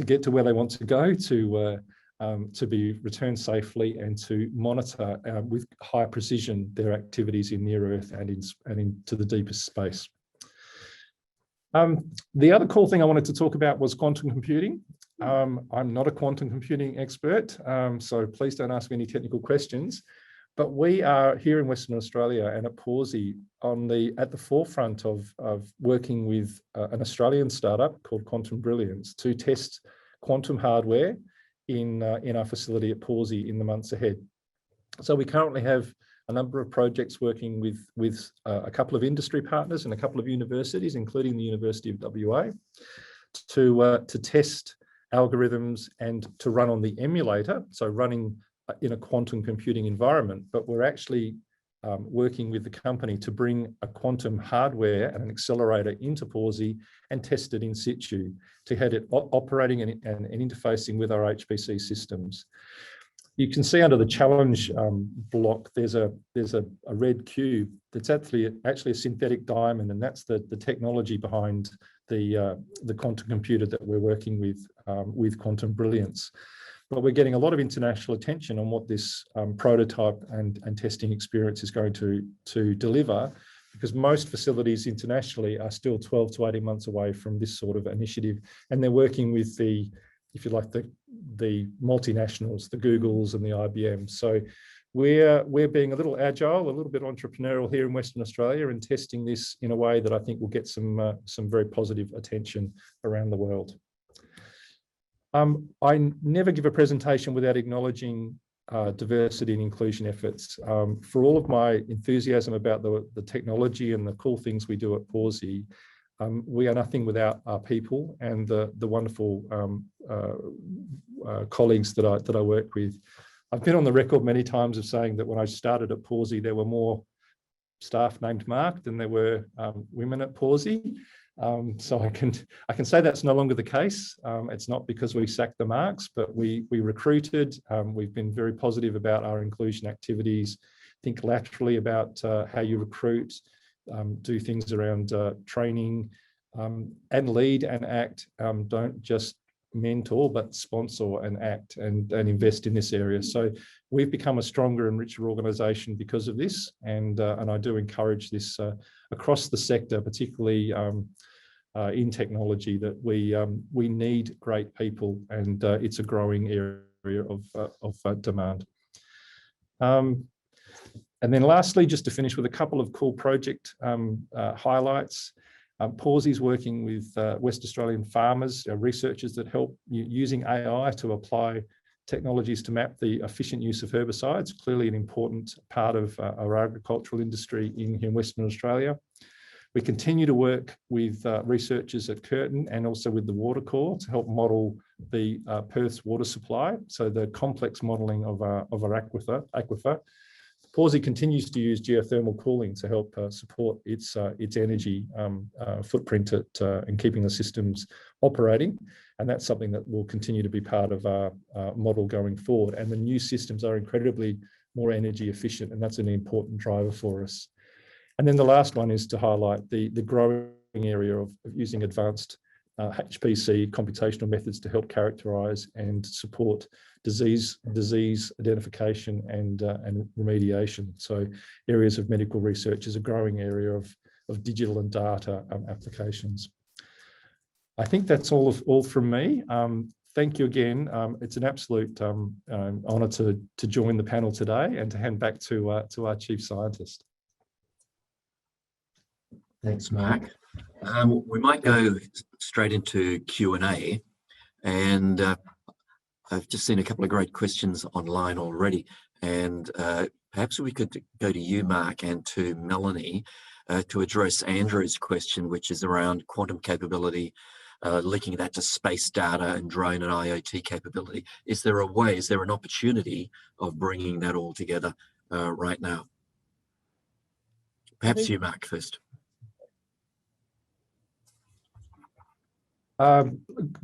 get to where they want to go, to be returned safely, and to monitor with high precision their activities in near Earth and into the deepest space. The other cool thing I wanted to talk about was quantum computing. I'm not a quantum computing expert, so please don't ask me any technical questions. But we are here in Western Australia and at Pawsey at the forefront of working with an Australian startup called Quantum Brilliance to test quantum hardware in our facility at Pawsey in the months ahead. So we currently have a number of projects working with a couple of industry partners and a couple of universities, including the University of WA, to test algorithms and to run on the emulator, so running in a quantum computing environment. But we're actually working with the company to bring a quantum hardware and an accelerator into Pawsey and test it in situ to have it operating and interfacing with our HPC systems. You can see under the challenge block, there's a red cube that's actually a synthetic diamond, and that's the technology behind the quantum computer that we're working with Quantum Brilliance. But we're getting a lot of international attention on what this prototype and testing experience is going to deliver, because most facilities internationally are still 12 to 18 months away from this sort of initiative, and they're working with the, if you like, the multinationals, the Googles and the IBMs. So we're being a little agile, a little bit entrepreneurial here in Western Australia, and testing this in a way that I think will get some very positive attention around the world. I never give a presentation without acknowledging diversity and inclusion efforts. For all of my enthusiasm about the technology and the cool things we do at Pawsey, we are nothing without our people and the wonderful colleagues that I work with. I've been on the record many times of saying that when I started at Pawsey, there were more staff named Mark than there were women at Pawsey. So I can say that's no longer the case. It's not because we sacked the Marks, but we recruited. We've been very positive about our inclusion activities, think laterally about how you recruit, do things around training, and lead and act. Don't just mentor, but sponsor and act and invest in this area. So we've become a stronger and richer organisation because of this, and I do encourage this across the sector, particularly in technology, that we need great people, and it's a growing area of demand. And then lastly, just to finish with a couple of cool project highlights. Pawsey's working with West Australian farmers, researchers that help using AI to apply technologies to map the efficient use of herbicides, clearly an important part of our agricultural industry in Western Australia. We continue to work with researchers at Curtin and also with the Water Corps to help model the Perth's water supply, so the complex modelling of our aquifer. Pawsey continues to use geothermal cooling to help support its energy footprint in keeping the systems operating, and that's something that will continue to be part of our model going forward. And the new systems are incredibly more energy efficient, and that's an important driver for us. And then the last one is to highlight the growing area of using advanced HPC computational methods to help characterise and support disease identification and remediation. So areas of medical research is a growing area of digital and data applications. I think that's all from me. Thank you again. It's an absolute honour to join the panel today and to hand back to our Chief Scientist. Thanks, Mark. We might go straight into Q&A, and I've just seen a couple of great questions online already, and perhaps we could go to you, Mark, and to Melanie to address Andrew's question, which is around quantum capability, linking that to space data and drone and IoT capability. Is there a way, is there an opportunity of bringing that all together right now? Perhaps you, Mark, first.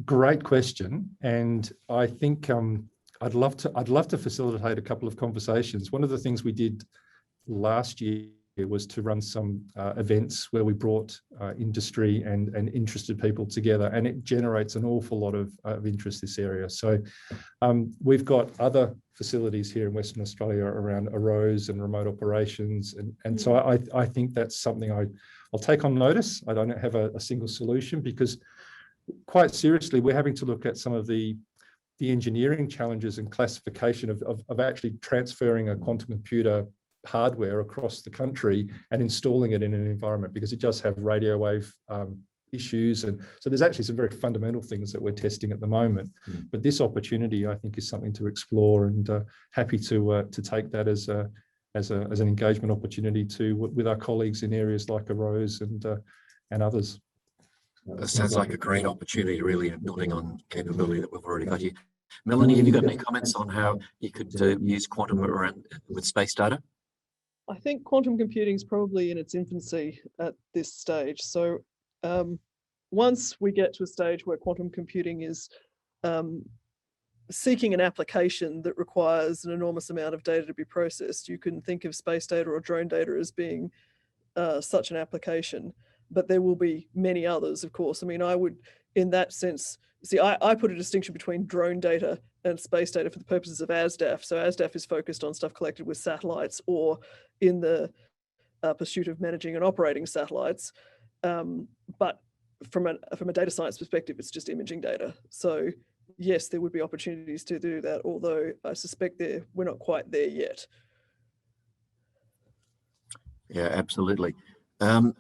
Great question, and I think I'd love to facilitate a couple of conversations. One of the things we did last year was to run some events where we brought industry and interested people together, and it generates an awful lot of interest in this area. So we've got other facilities here in Western Australia around arrows and remote operations, and so I think that's something I'll take on notice. I don't have a single solution, because quite seriously, we're having to look at some of the engineering challenges and classification of actually transferring a quantum computer hardware across the country and installing it in an environment, because it does have radio wave issues. And so there's actually some very fundamental things that we're testing at the moment. But this opportunity, I think, is something to explore, and happy to take that as an engagement opportunity with our colleagues in areas like arrows and others. That sounds like a great opportunity, really, building on capability that we've already got here. Melanie, have you got any comments on how you could use quantum around with space data? I think quantum computing is probably in its infancy at this stage. So once we get to a stage where quantum computing is seeking an application that requires an enormous amount of data to be processed, you can think of space data or drone data as being such an application, but there will be many others, of course. I mean, I would, in that sense, see, I put a distinction between drone data and space data for the purposes of ASDAF. So ASDAF is focused on stuff collected with satellites or in the pursuit of managing and operating satellites. But from a data science perspective, it's just imaging data. So yes, there would be opportunities to do that, although I suspect we're not quite there yet. Yeah, absolutely. I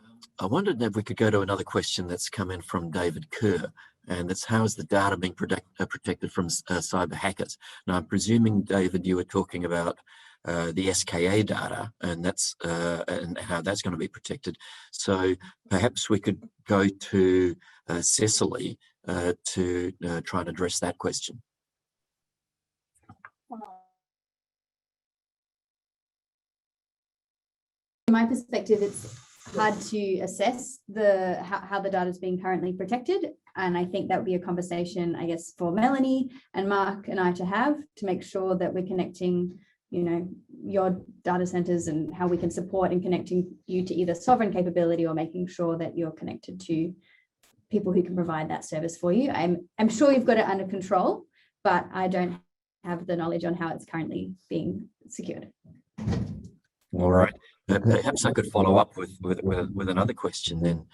wondered if we could go to another question that's come in from David Kerr, and it's how is the data being protected from cyber hackers? Now, I'm presuming, David, you were talking about the SKA data, and that's and how that's going to be protected. So perhaps we could go to Cecily to try and address that question. From my perspective, it's hard to assess how the data is being currently protected. And I think that would be a conversation, I guess, for Melanie and Mark and I to have, to make sure that we're connecting, you know, your data centers and how we can support in connecting you to either sovereign capability or making sure that you're connected to people who can provide that service for you. I'm sure you've got it under control, but I don't have the knowledge on how it's currently being secured. All right. Perhaps I could follow up with another question then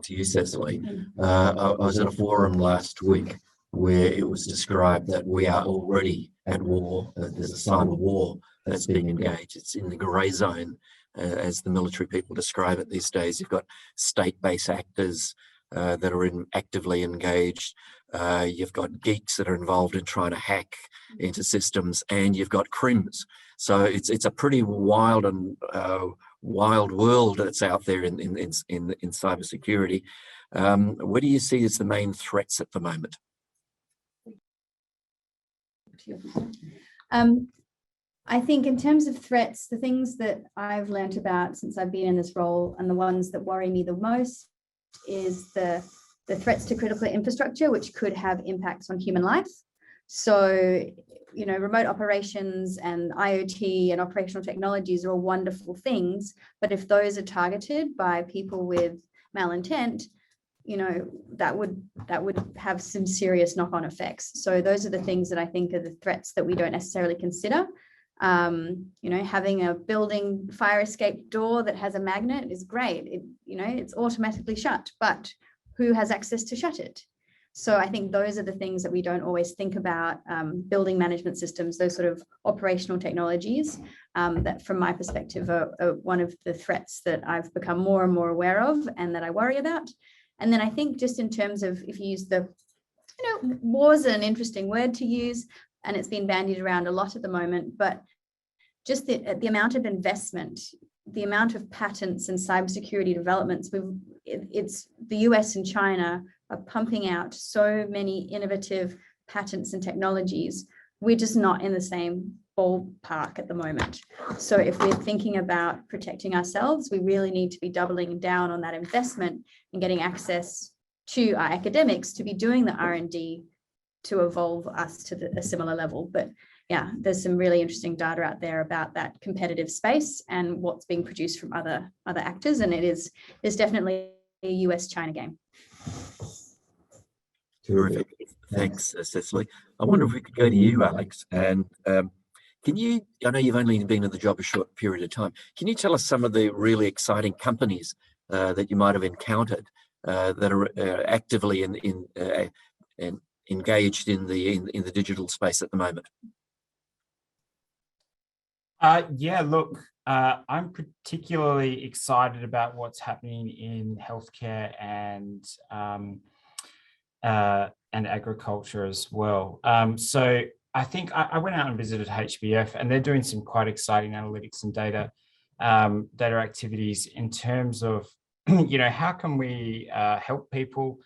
to you, Cecily. I was at a forum last week where it was described that we are already at war. There's a cyber war that's being engaged. It's in the grey zone, as the military people describe it these days. You've got state-based actors that are actively engaged. You've got geeks that are involved in trying to hack into systems, and you've got crims. So it's a pretty wild and wild world that's out there in cybersecurity. What do you see as the main threats at the moment? I think in terms of threats, the things that I've learned about since I've been in this role, and the ones that worry me the most, is the threats to critical infrastructure, which could have impacts on human life. So, you know, remote operations and IoT and operational technologies are all wonderful things, but if those are targeted by people with malintent, you know, that would have some serious knock-on effects. So those are the things that I think are the threats that we don't necessarily consider. You know, having a building fire escape door that has a magnet is great. You know, it's automatically shut, but who has access to shut it? So I think those are the things that we don't always think about. Building management systems, those sort of operational technologies that from my perspective are one of the threats that I've become more and more aware of and that I worry about. And then I think just in terms of, if you use war's an interesting word to use, and it's been bandied around a lot at the moment, but just the amount of investment, the amount of patents and cybersecurity developments, it's the US and China are pumping out so many innovative patents and technologies. We're just not in the same ballpark at the moment. So if we're thinking about protecting ourselves, we really need to be doubling down on that investment and getting access to our academics to be doing the R&D to evolve us to a similar level. But yeah, there's some really interesting data out there about that competitive space and what's being produced from other actors, and there's definitely a US-China game. Terrific. Thanks, Cecily. I wonder if we could go to you, Alex, and can you, I know you've only been in the job a short period of time, can you tell us some of the really exciting companies that you might have encountered that are actively engaged in the digital space at the moment? Yeah, look, I'm particularly excited about what's happening in healthcare and agriculture as well. So I think I went out and visited HBF, and they're doing some quite exciting analytics and data activities in terms of, you know, how can we help people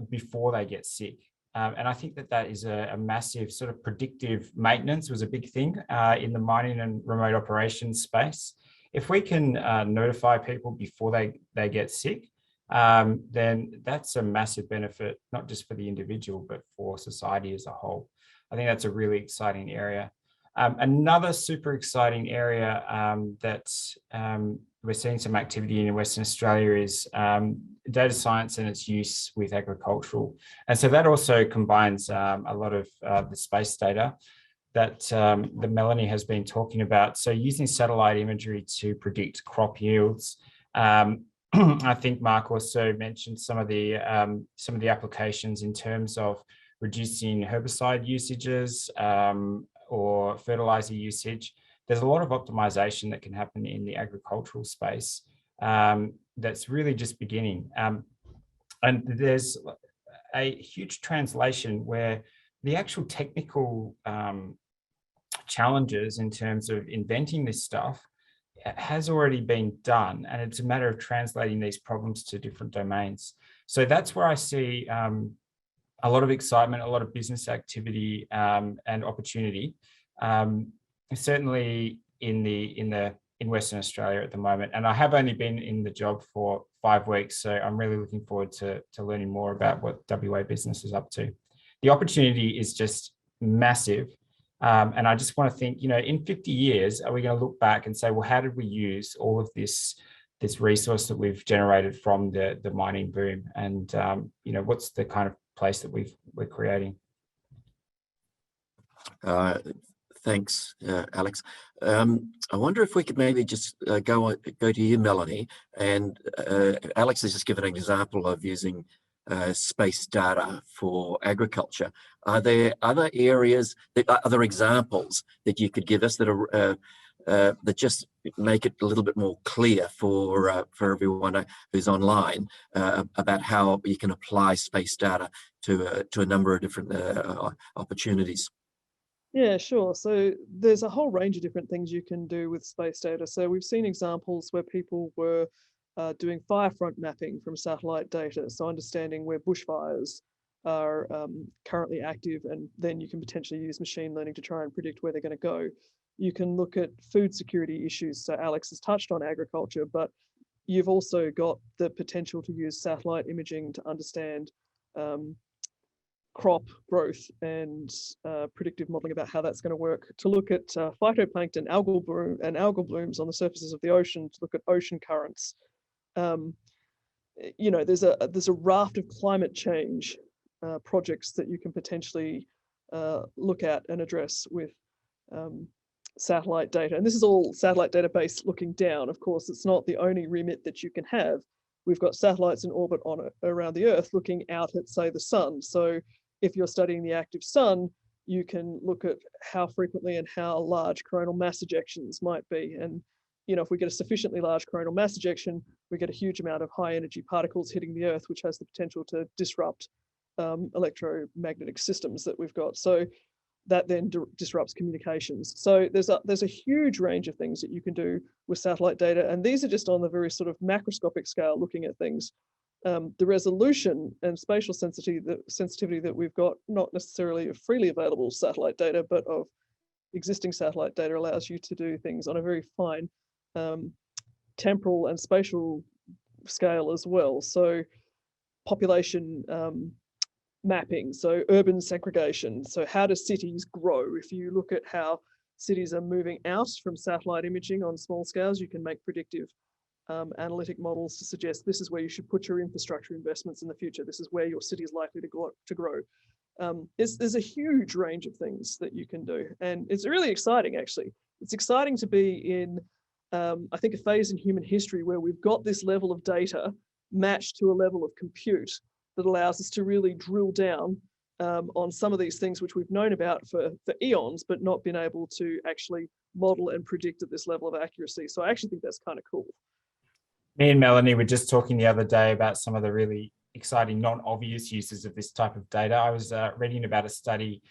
before they get sick. And I think that is a massive sort of predictive maintenance was a big thing in the mining and remote operations space. If we can notify people before they get sick, then that's a massive benefit, not just for the individual, but for society as a whole. I think that's a really exciting area. Another super exciting area that we're seeing some activity in Western Australia is data science and its use with agricultural. And so that also combines a lot of the space data that Melanie has been talking about. So using satellite imagery to predict crop yields. I think Mark also mentioned some of the applications in terms of reducing herbicide usages or fertilizer usage. There's a lot of optimization that can happen in the agricultural space that's really just beginning. And there's a huge translation where the actual technical challenges in terms of inventing this stuff has already been done, and it's a matter of translating these problems to different domains. So that's where I see a lot of excitement, a lot of business activity and opportunity, certainly in Western Australia at the moment. And I have only been in the job for 5 weeks, so I'm really looking forward to learning more about what WA Business is up to. The opportunity is just massive. And I just want to think, in 50 years, are we going to look back and say, well, how did we use all of this resource that we've generated from the mining boom? And, what's the kind of place that we're creating? Thanks, Alex. I wonder if we could maybe just go to you, Melanie. And Alex has just given an example of using space data for agriculture. Are there other areas, other examples that you could give us that are that just make it a little bit more clear for everyone who's online about how you can apply space data to a number of different opportunities? Yeah, sure. So there's a whole range of different things you can do with space data. So we've seen examples where people were doing fire front mapping from satellite data. So understanding where bushfires are currently active, and then you can potentially use machine learning to try and predict where they're going to go. You can look at food security issues. So Alex has touched on agriculture, but you've also got the potential to use satellite imaging to understand crop growth and predictive modeling about how that's going to work, to look at phytoplankton, algal blooms on the surfaces of the ocean, to look at ocean currents. There's a raft of climate change projects that you can potentially look at and address with satellite data. And this is all satellite data based looking down. Of course, it's not the only remit that you can have. We've got satellites in orbit around the Earth looking out at, say, the sun. So if you're studying the active sun, you can look at how frequently and how large coronal mass ejections might be. And if we get a sufficiently large coronal mass ejection, we get a huge amount of high energy particles hitting the Earth, which has the potential to disrupt electromagnetic systems that we've got. So that then disrupts communications. So there's a huge range of things that you can do with satellite data. And these are just on the very sort of macroscopic scale looking at things. The resolution and spatial sensitivity that we've got, not necessarily of freely available satellite data, but of existing satellite data, allows you to do things on a very fine temporal and spatial scale as well. So population mapping, so urban segregation. So how do cities grow? If you look at how cities are moving out from satellite imaging on small scales, you can make predictive analytic models to suggest this is where you should put your infrastructure investments in the future. This is where your city is likely to grow. There's a huge range of things that you can do. And it's really exciting, actually. It's exciting to be in, I think, a phase in human history where we've got this level of data matched to a level of compute that allows us to really drill down on some of these things which we've known about for eons, but not been able to actually model and predict at this level of accuracy. So I actually think that's kind of cool. Me and Melanie were just talking the other day about some of the really exciting non-obvious uses of this type of data. I was reading about a study.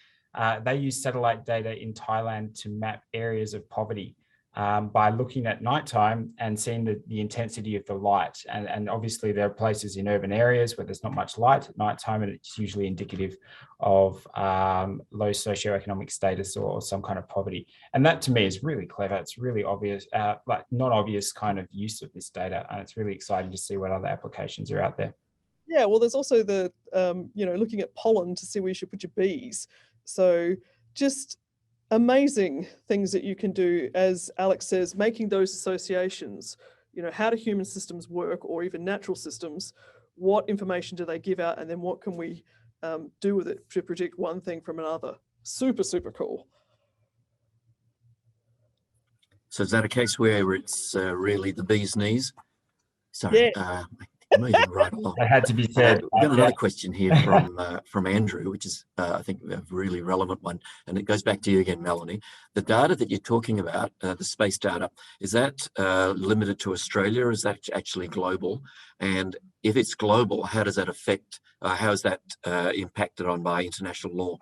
They use satellite data in Thailand to map areas of poverty. by looking at nighttime and seeing the intensity of the light. And obviously there are places in urban areas where there's not much light at nighttime, and it's usually indicative of low socioeconomic status or some kind of poverty. And that to me is really clever. It's really obvious, like not obvious kind of use of this data. And it's really exciting to see what other applications are out there. Yeah, well, there's also the, looking at pollen to see where you should put your bees. So just amazing things that you can do, as Alex says, making those associations. How do human systems work, or even natural systems? What information do they give out, and then what can we do with it to predict one thing from another? Super, super cool. So is that a case where it's really the bee's knees? Sorry, Yeah. moving right along. That had to be said. We've got another question here from Andrew, which is, I think, a really relevant one. And it goes back to you again, Melanie. The data that you're talking about, the space data, is that limited to Australia, or is that actually global? And if it's global, how does that affect, how is that impacted on by international law?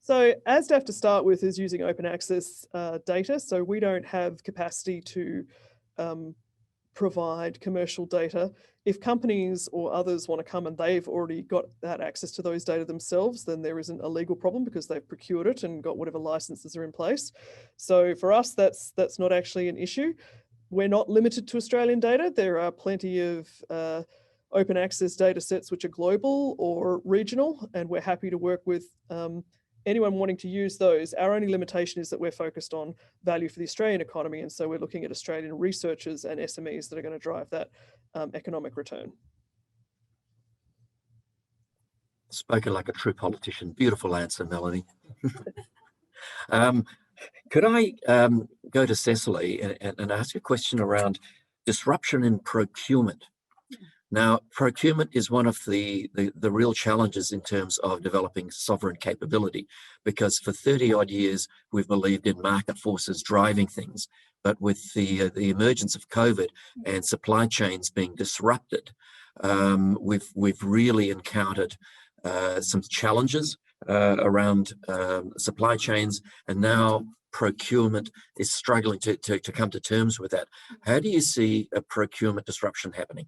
So ASDAF, to start with, is using open access data. So we don't have capacity to provide commercial data. If companies or others want to come and they've already got that access to those data themselves, then there isn't a legal problem because they've procured it and got whatever licenses are in place. So for us, that's not actually an issue. We're not limited to Australian data. There are plenty of open access data sets which are global or regional, and we're happy to work with anyone wanting to use those. Our only limitation is that we're focused on value for the Australian economy, and so we're looking at Australian researchers and SMEs that are going to drive that economic return. Spoken like a true politician. Beautiful answer, Melanie. Could I go to Cecily and ask a question around disruption in procurement? Now, procurement is one of the real challenges in terms of developing sovereign capability, because for 30 odd years, we've believed in market forces driving things. But with the emergence of COVID and supply chains being disrupted, we've really encountered some challenges around supply chains, and now procurement is struggling to come to terms with that. How do you see a procurement disruption happening?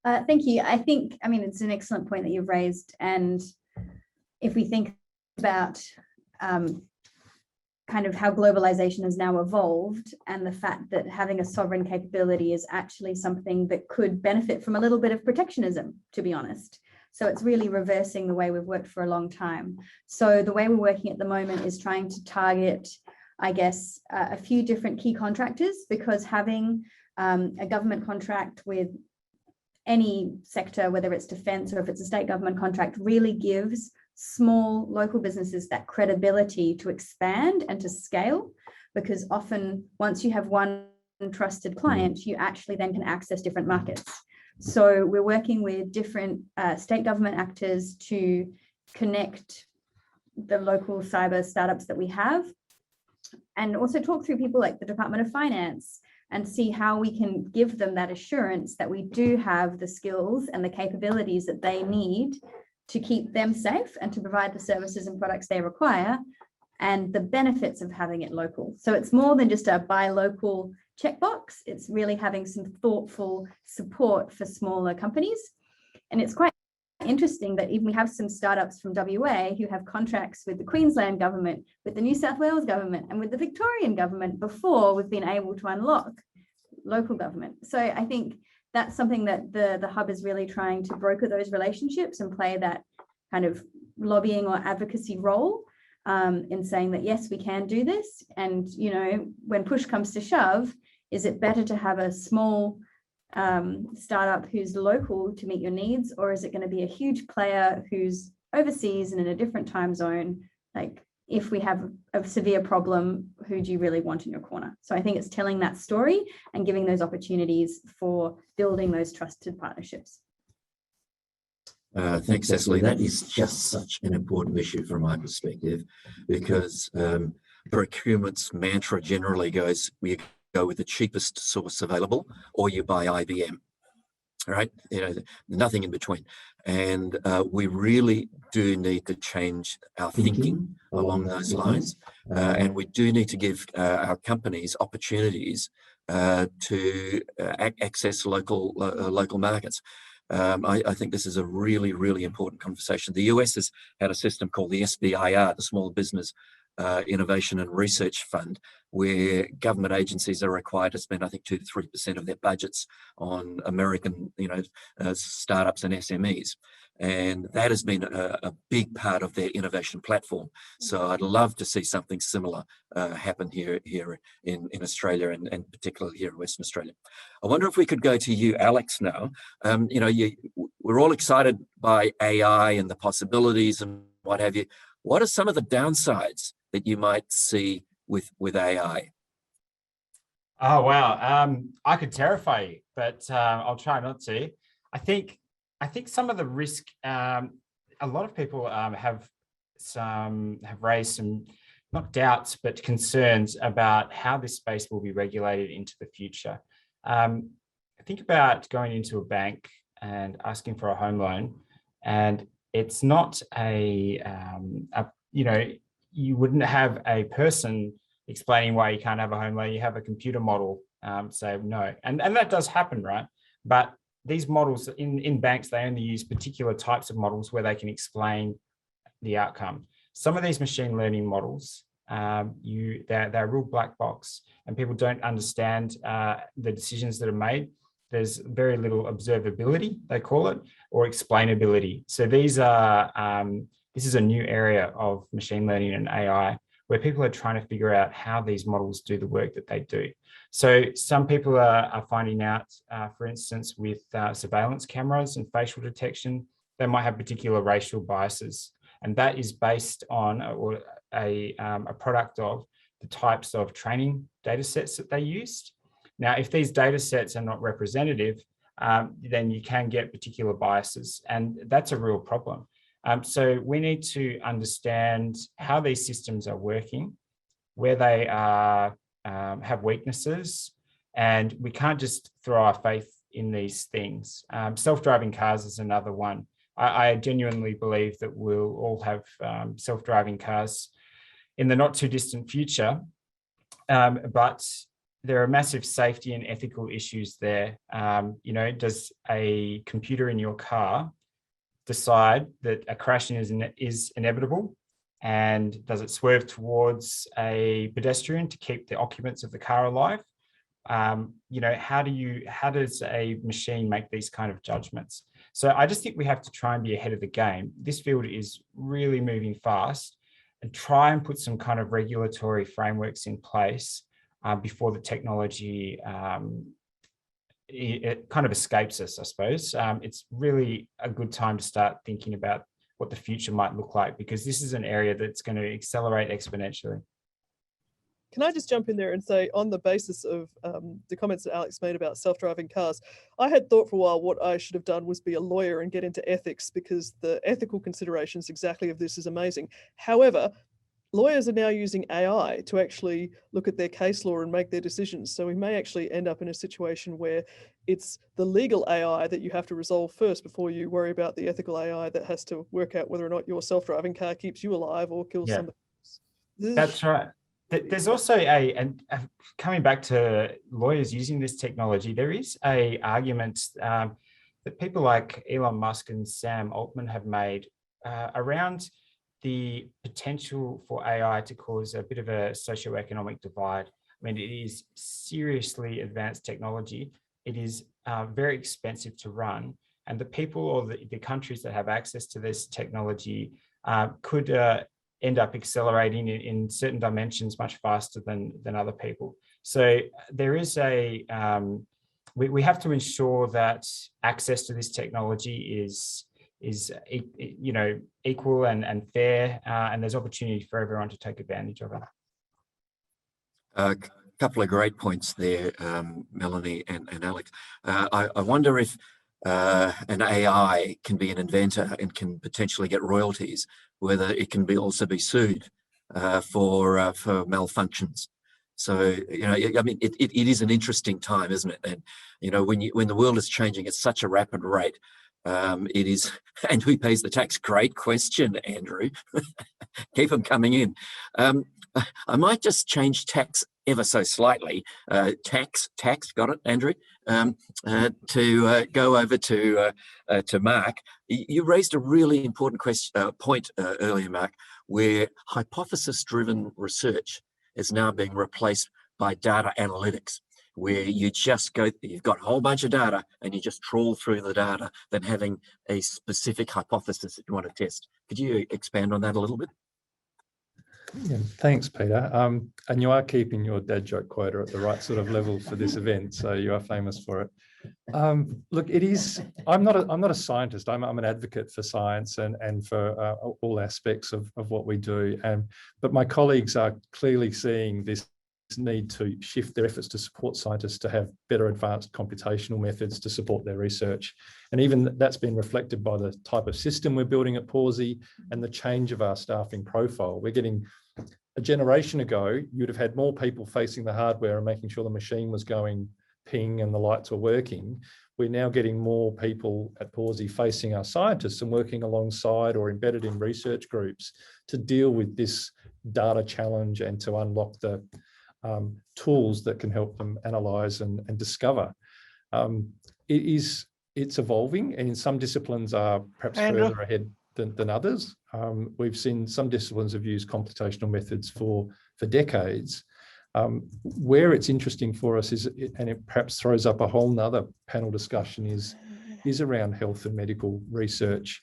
Thank you. I mean, it's an excellent point that you've raised. And if we think about kind of how globalization has now evolved, and the fact that having a sovereign capability is actually something that could benefit from a little bit of protectionism, to be honest. So it's really reversing the way we've worked for a long time. So the way we're working at the moment is trying to target, I guess, a few different key contractors, because having a government contract with any sector, whether it's defense or if it's a state government contract, really gives small local businesses that credibility to expand and to scale, because often once you have one trusted client, you actually then can access different markets. So we're working with different state government actors to connect the local cyber startups that we have, and also talk through people like the Department of Finance, and see how we can give them that assurance that we do have the skills and the capabilities that they need to keep them safe and to provide the services and products they require, and the benefits of having it local. So it's more than just a buy local checkbox. It's really having some thoughtful support for smaller companies. And it's quite interesting that even we have some startups from WA who have contracts with the Queensland government, with the New South Wales government, and with the Victorian government before we've been able to unlock local government. So I think that's something that the hub is really trying to broker those relationships and play that kind of lobbying or advocacy role in saying that, yes, we can do this. And, you know, when push comes to shove, is it better to have a small startup who's local to meet your needs, or is it going to be a huge player who's overseas and in a different time zone? Like, if we have a severe problem, who do you really want in your corner? So I think it's telling that story and giving those opportunities for building those trusted partnerships. Thanks, Cecily. That is just such an important issue from my perspective, because procurement's mantra generally goes, we go with the cheapest source available, or you buy IBM. All right, you know, nothing in between. And we really do need to change our thinking along those lines. And we do need to give our companies opportunities to access local markets. I think this is a really, really important conversation. The US has had a system called the SBIR, the Small Business Innovation and Research Fund, where government agencies are required to spend, I think, 2 to 3% of their budgets on American, startups and SMEs. And that has been a big part of their innovation platform. So I'd love to see something similar happen here in Australia, and particularly here in Western Australia. I wonder if we could go to you, Alex, now. We're all excited by AI and the possibilities and what have you. What are some of the downsides that you might see with AI? Oh, wow. I could terrify you, but I'll try not to. I think some of the risk, a lot of people have raised some, not doubts, but concerns about how this space will be regulated into the future. Think about going into a bank and asking for a home loan, and it's not you wouldn't have a person explaining why you can't have a home loan. You have a computer model say no, and that does happen, right? But these models in banks, they only use particular types of models where they can explain the outcome. Some of these machine learning models, they're real black box, and people don't understand the decisions that are made. There's very little observability, they call it, or explainability. So this is a new area of machine learning and AI, where people are trying to figure out how these models do the work that they do. So some people are finding out, for instance, with surveillance cameras and facial detection, they might have particular racial biases. And that is based on or a product of the types of training data sets that they used. Now, if these data sets are not representative, then you can get particular biases, and that's a real problem. So we need to understand how these systems are working, where they are, have weaknesses, and we can't just throw our faith in these things. Self-driving cars is another one. I genuinely believe that we'll all have self-driving cars in the not too distant future, but there are massive safety and ethical issues there. Does a computer in your car decide that a crash is inevitable? And does it swerve towards a pedestrian to keep the occupants of the car alive? How does a machine make these kind of judgments? So I just think we have to try and be ahead of the game. This field is really moving fast, and try and put some kind of regulatory frameworks in place before the technology it kind of escapes us, I suppose. It's really a good time to start thinking about what the future might look like, because this is an area that's going to accelerate exponentially. Can I just jump in there and say, on the basis of the comments that Alex made about self-driving cars, I had thought for a while what I should have done was be a lawyer and get into ethics, because the ethical considerations exactly of this is amazing. However, lawyers are now using AI to actually look at their case law and make their decisions. So we may actually end up in a situation where it's the legal AI that you have to resolve first before you worry about the ethical AI that has to work out whether or not your self-driving car keeps you alive or kills somebody else. That's right. There's also coming back to lawyers using this technology, there is a argument that people like Elon Musk and Sam Altman have made around the potential for AI to cause a bit of a socioeconomic divide. I mean, it is seriously advanced technology. It is very expensive to run, and the people or the countries that have access to this technology could end up accelerating in certain dimensions much faster than other people. So there is we have to ensure that access to this technology is equal and fair, and there's opportunity for everyone to take advantage of it. A couple of great points there, Melanie and Alex. I wonder if an AI can be an inventor and can potentially get royalties, whether it can also be sued for malfunctions. So, I mean, it is an interesting time, isn't it? And, when the world is changing at such a rapid rate, It is, and who pays the tax? Great question, Andrew. Keep them coming in. I might just change tax ever so slightly. Tax, got it, Andrew? To go over to Mark. You raised a really important point earlier, Mark, where hypothesis-driven research is now being replaced by data analytics, where you just go, you've got a whole bunch of data and you just trawl through the data than having a specific hypothesis that you want to test. Could you expand on that a little bit? Yeah, thanks, Peter. And you are keeping your dad joke quota at the right sort of level for this event, so you are famous for it. Look, it is. I'm not a scientist. I'm an advocate for science and for all aspects of what we do. But my colleagues are clearly seeing this need to shift their efforts to support scientists to have better advanced computational methods to support their research. And even that's been reflected by the type of system we're building at Pawsey and the change of our staffing profile. We're getting, a generation ago, you'd have had more people facing the hardware and making sure the machine was going ping and the lights were working. We're now getting more people at Pawsey facing our scientists and working alongside or embedded in research groups to deal with this data challenge and to unlock the tools that can help them analyse and discover. It's evolving, and in some disciplines are perhaps further ahead than others. We've seen some disciplines have used computational methods for decades. Where it's interesting for us is, and it perhaps throws up a whole nother panel discussion, is around health and medical research,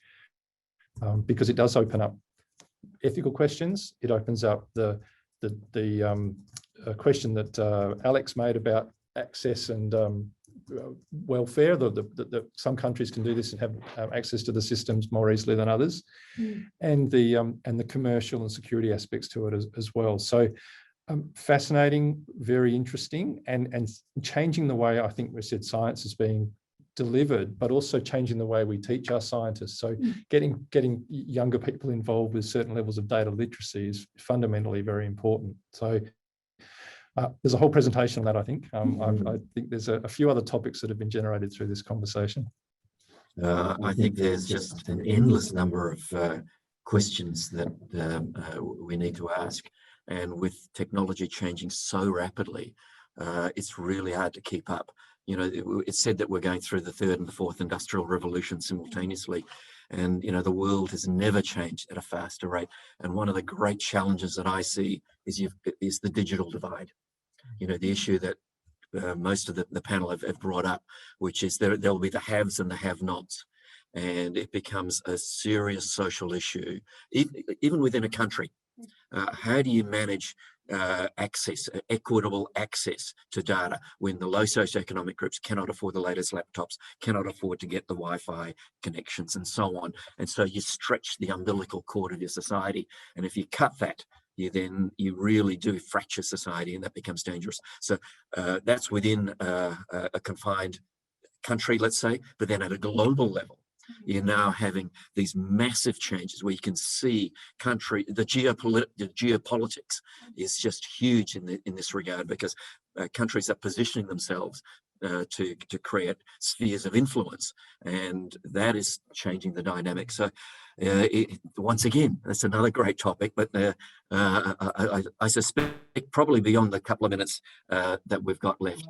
because it does open up ethical questions. It opens up the question that Alex made about access and welfare. That some countries can do this and have access to the systems more easily than others, and the commercial and security aspects to it as well. So fascinating, very interesting, and changing the way I think we said science is being delivered, but also changing the way we teach our scientists. So getting younger people involved with certain levels of data literacy is fundamentally very important. So there's a whole presentation on that, I think. I think there's a few other topics that have been generated through this conversation. I think there's just an endless number of questions that we need to ask. And with technology changing so rapidly, it's really hard to keep up. You know, it's said that we're going through the third and the fourth industrial revolution simultaneously. And, you know, the world has never changed at a faster rate. And one of the great challenges that I see is the digital divide. You know, the issue that most of the panel have brought up, which is there'll be the haves and the have-nots. And it becomes a serious social issue, even within a country. How do you manage access, equitable access to data when the low socioeconomic groups cannot afford the latest laptops, cannot afford to get the Wi-Fi connections and so on? And so you stretch the umbilical cord of your society. And if you cut that, you really do fracture society, and that becomes dangerous. So that's within a confined country, let's say, but then at a global level, you're now having these massive changes where you can see the geopolitics is just huge in this regard, because countries are positioning themselves to create spheres of influence, and that is changing the dynamic. So once again, that's another great topic, but I suspect probably beyond the couple of minutes that we've got left.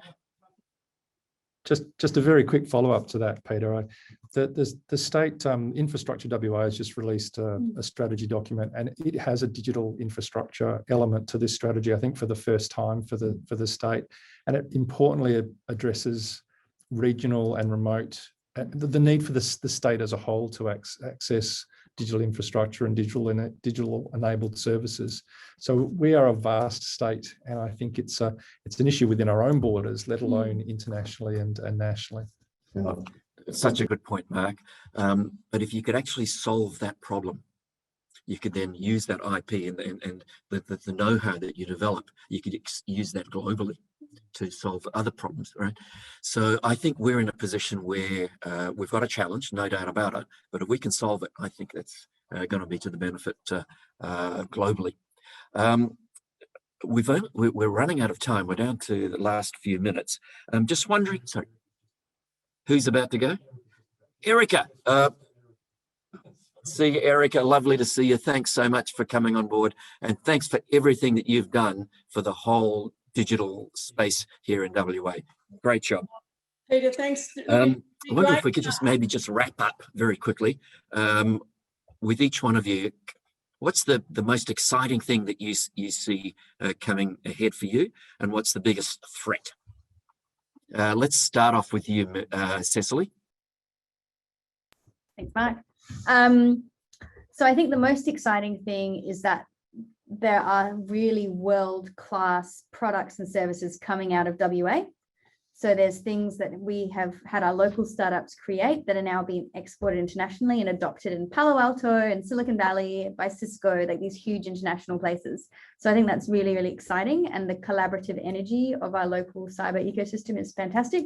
Just a very quick follow-up to that, Peter. The state infrastructure WA has just released a strategy document, and it has a digital infrastructure element to this strategy, I think for the first time for the state. And it importantly addresses regional and remote, the need for the state as a whole to access digital infrastructure and digital enabled services. So we are a vast state, and I think it's an issue within our own borders, let alone internationally and nationally. Such a good point, Mark. But if you could actually solve that problem, you could then use that IP and the know-how that you develop, you could use that globally to solve other problems, right? So I think we're in a position where we've got a challenge, no doubt about it, but if we can solve it, I think that's going to be to the benefit globally. We're running out of time. We're down to the last few minutes. I'm just wondering, sorry, who's about to go? Erica. See you, Erica. Lovely to see you. Thanks so much for coming on board, and thanks for everything that you've done for the whole digital space here in WA. Great job. Peter, thanks. I wonder if we could maybe just wrap up very quickly with each one of you. What's the most exciting thing that you see coming ahead for you, and what's the biggest threat? Let's start off with you, Cecily. Thanks, Mark. So I think the most exciting thing is that there are really world-class products and services coming out of WA. So there's things that we have had our local startups create that are now being exported internationally and adopted in Palo Alto and Silicon Valley by Cisco, like these huge international places. So I think that's really, really exciting. And the collaborative energy of our local cyber ecosystem is fantastic.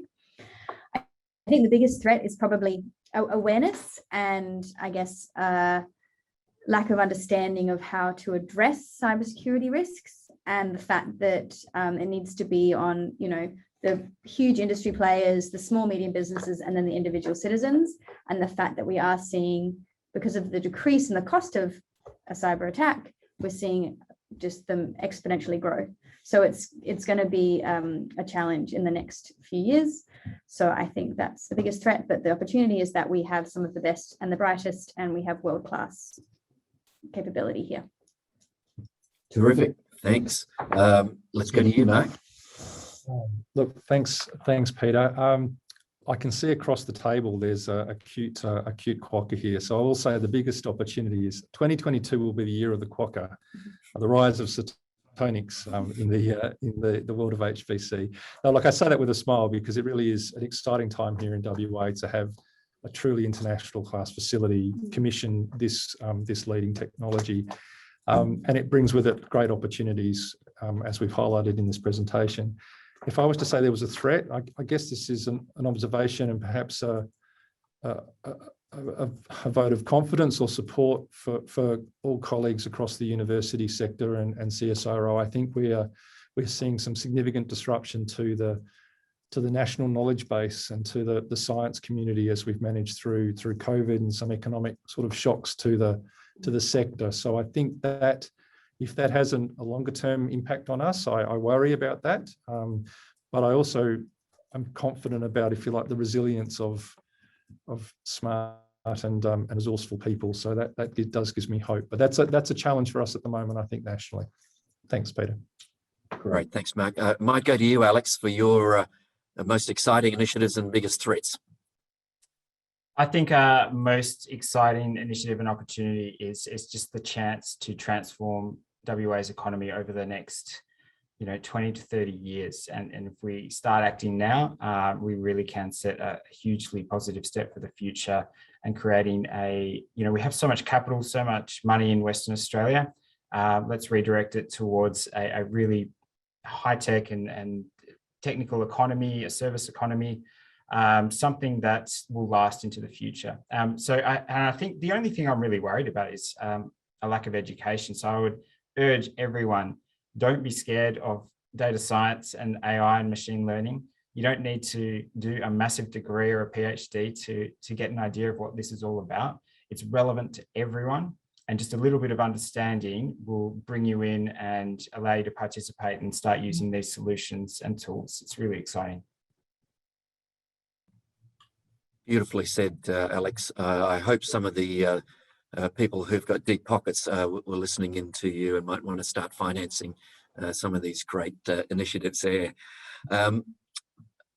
I think the biggest threat is probably awareness and I guess lack of understanding of how to address cybersecurity risks, and the fact that it needs to be on, the huge industry players, the small, medium businesses, and then the individual citizens. And the fact that we are seeing, because of the decrease in the cost of a cyber attack, we're seeing just them exponentially grow. So it's going to be a challenge in the next few years. So I think that's the biggest threat, but the opportunity is that we have some of the best and the brightest, and we have world-class capability here. Terrific, thanks. Let's go to you, Mark. Look, thanks, Peter. I can see across the table there's a cute quokka here. So I will say the biggest opportunity is 2022 will be the year of the quokka, the rise of photonics in the world of HPC. Now, like I say that with a smile because it really is an exciting time here in WA to have a truly international class facility commission this leading technology, and it brings with it great opportunities, as we've highlighted in this presentation. If I was to say there was a threat, I guess this is an observation and perhaps a vote of confidence or support for all colleagues across the university sector and CSIRO. I think we're seeing some significant disruption to the national knowledge base and to the science community as we've managed through COVID and some economic sort of shocks to the sector. So I think that if that has a longer term impact on us, I worry about that. But I also am confident about, if you like, the resilience of smart and resourceful people. So that does gives me hope. But that's a challenge for us at the moment, I think, nationally. Thanks, Peter. Great, thanks, Mark. Might go to you, Alex, for your most exciting initiatives and biggest threats. I think our most exciting initiative and opportunity is just the chance to transform WA's economy over the next 20 to 30 years. And if we start acting now, we really can set a hugely positive step for the future and creating we have so much capital, so much money in Western Australia. Let's redirect it towards a really high-tech and technical economy, a service economy, something that will last into the future. So I think the only thing I'm really worried about is a lack of education. So I would urge everyone, don't be scared of data science and AI and machine learning. You don't need to do a massive degree or a PhD to get an idea of what this is all about. It's relevant to everyone, and just a little bit of understanding will bring you in and allow you to participate and start using these solutions and tools. It's really exciting. Beautifully said, Alex. I hope some of the people who've got deep pockets were listening in to you and might want to start financing some of these great initiatives there.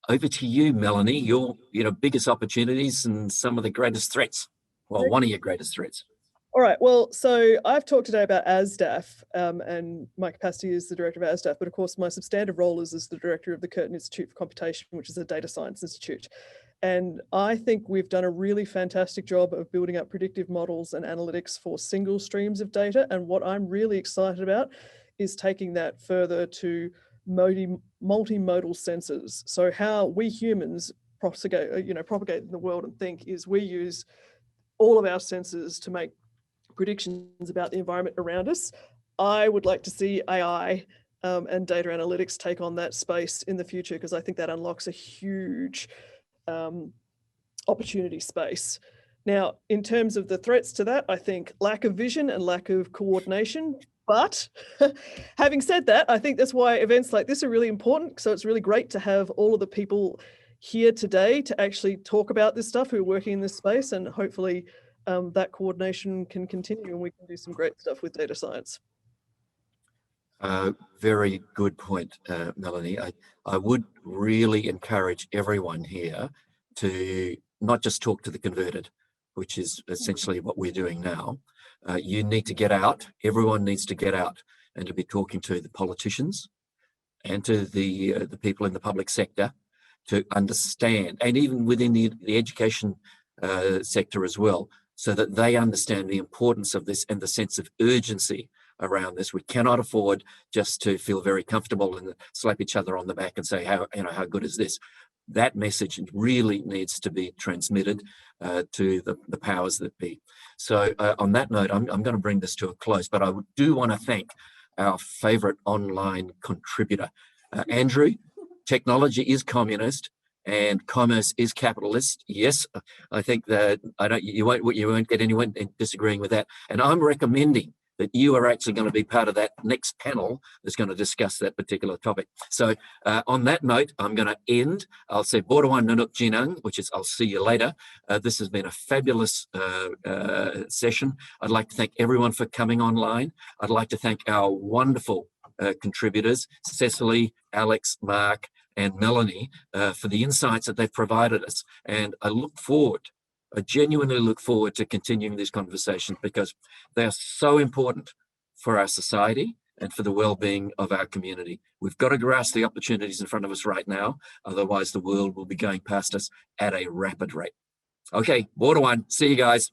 Over to you, Melanie, your biggest opportunities and some of the greatest threats. Well, one of your greatest threats. All right, well, so I've talked today about ASDAF and my capacity as the director of ASDAF, but of course my substantive role is as the director of the Curtin Institute for Computation, which is a data science institute. And I think we've done a really fantastic job of building up predictive models and analytics for single streams of data. And what I'm really excited about is taking that further to multimodal sensors. So how we humans propagate in the world and think is we use all of our sensors to make predictions about the environment around us. I would like to see AI and data analytics take on that space in the future, because I think that unlocks a huge opportunity space. Now, in terms of the threats to that, I think lack of vision and lack of coordination. But having said that, I think that's why events like this are really important. So it's really great to have all of the people here today to actually talk about this stuff who are working in this space, and hopefully that coordination can continue and we can do some great stuff with data science. Very good point, Melanie. I would really encourage everyone here to not just talk to the converted, which is essentially what we're doing now. You need to get out. Everyone needs to get out and to be talking to the politicians and to the people in the public sector to understand, and even within the education sector as well, so that they understand the importance of this and the sense of urgency around this. We cannot afford just to feel very comfortable and slap each other on the back and say, how good is this? That message really needs to be transmitted to the powers that be. So on that note, I'm going to bring this to a close, but I do want to thank our favorite online contributor. Andrew, technology is communist and commerce is capitalist. Yes, I think that you won't get anyone disagreeing with that. And I'm recommending that you are actually going to be part of that next panel that's going to discuss that particular topic. So on that note, I'm going to end. I'll say Borawan Nunuk Jinang, which is I'll see you later. This has been a fabulous session. I'd like to thank everyone for coming online. I'd like to thank our wonderful contributors, Cecily, Alex, Mark, and Melanie, for the insights that they've provided us. And I genuinely look forward to continuing these conversations because they are so important for our society and for the well-being of our community. We've got to grasp the opportunities in front of us right now, otherwise the world will be going past us at a rapid rate. Okay, Borawan, see you guys.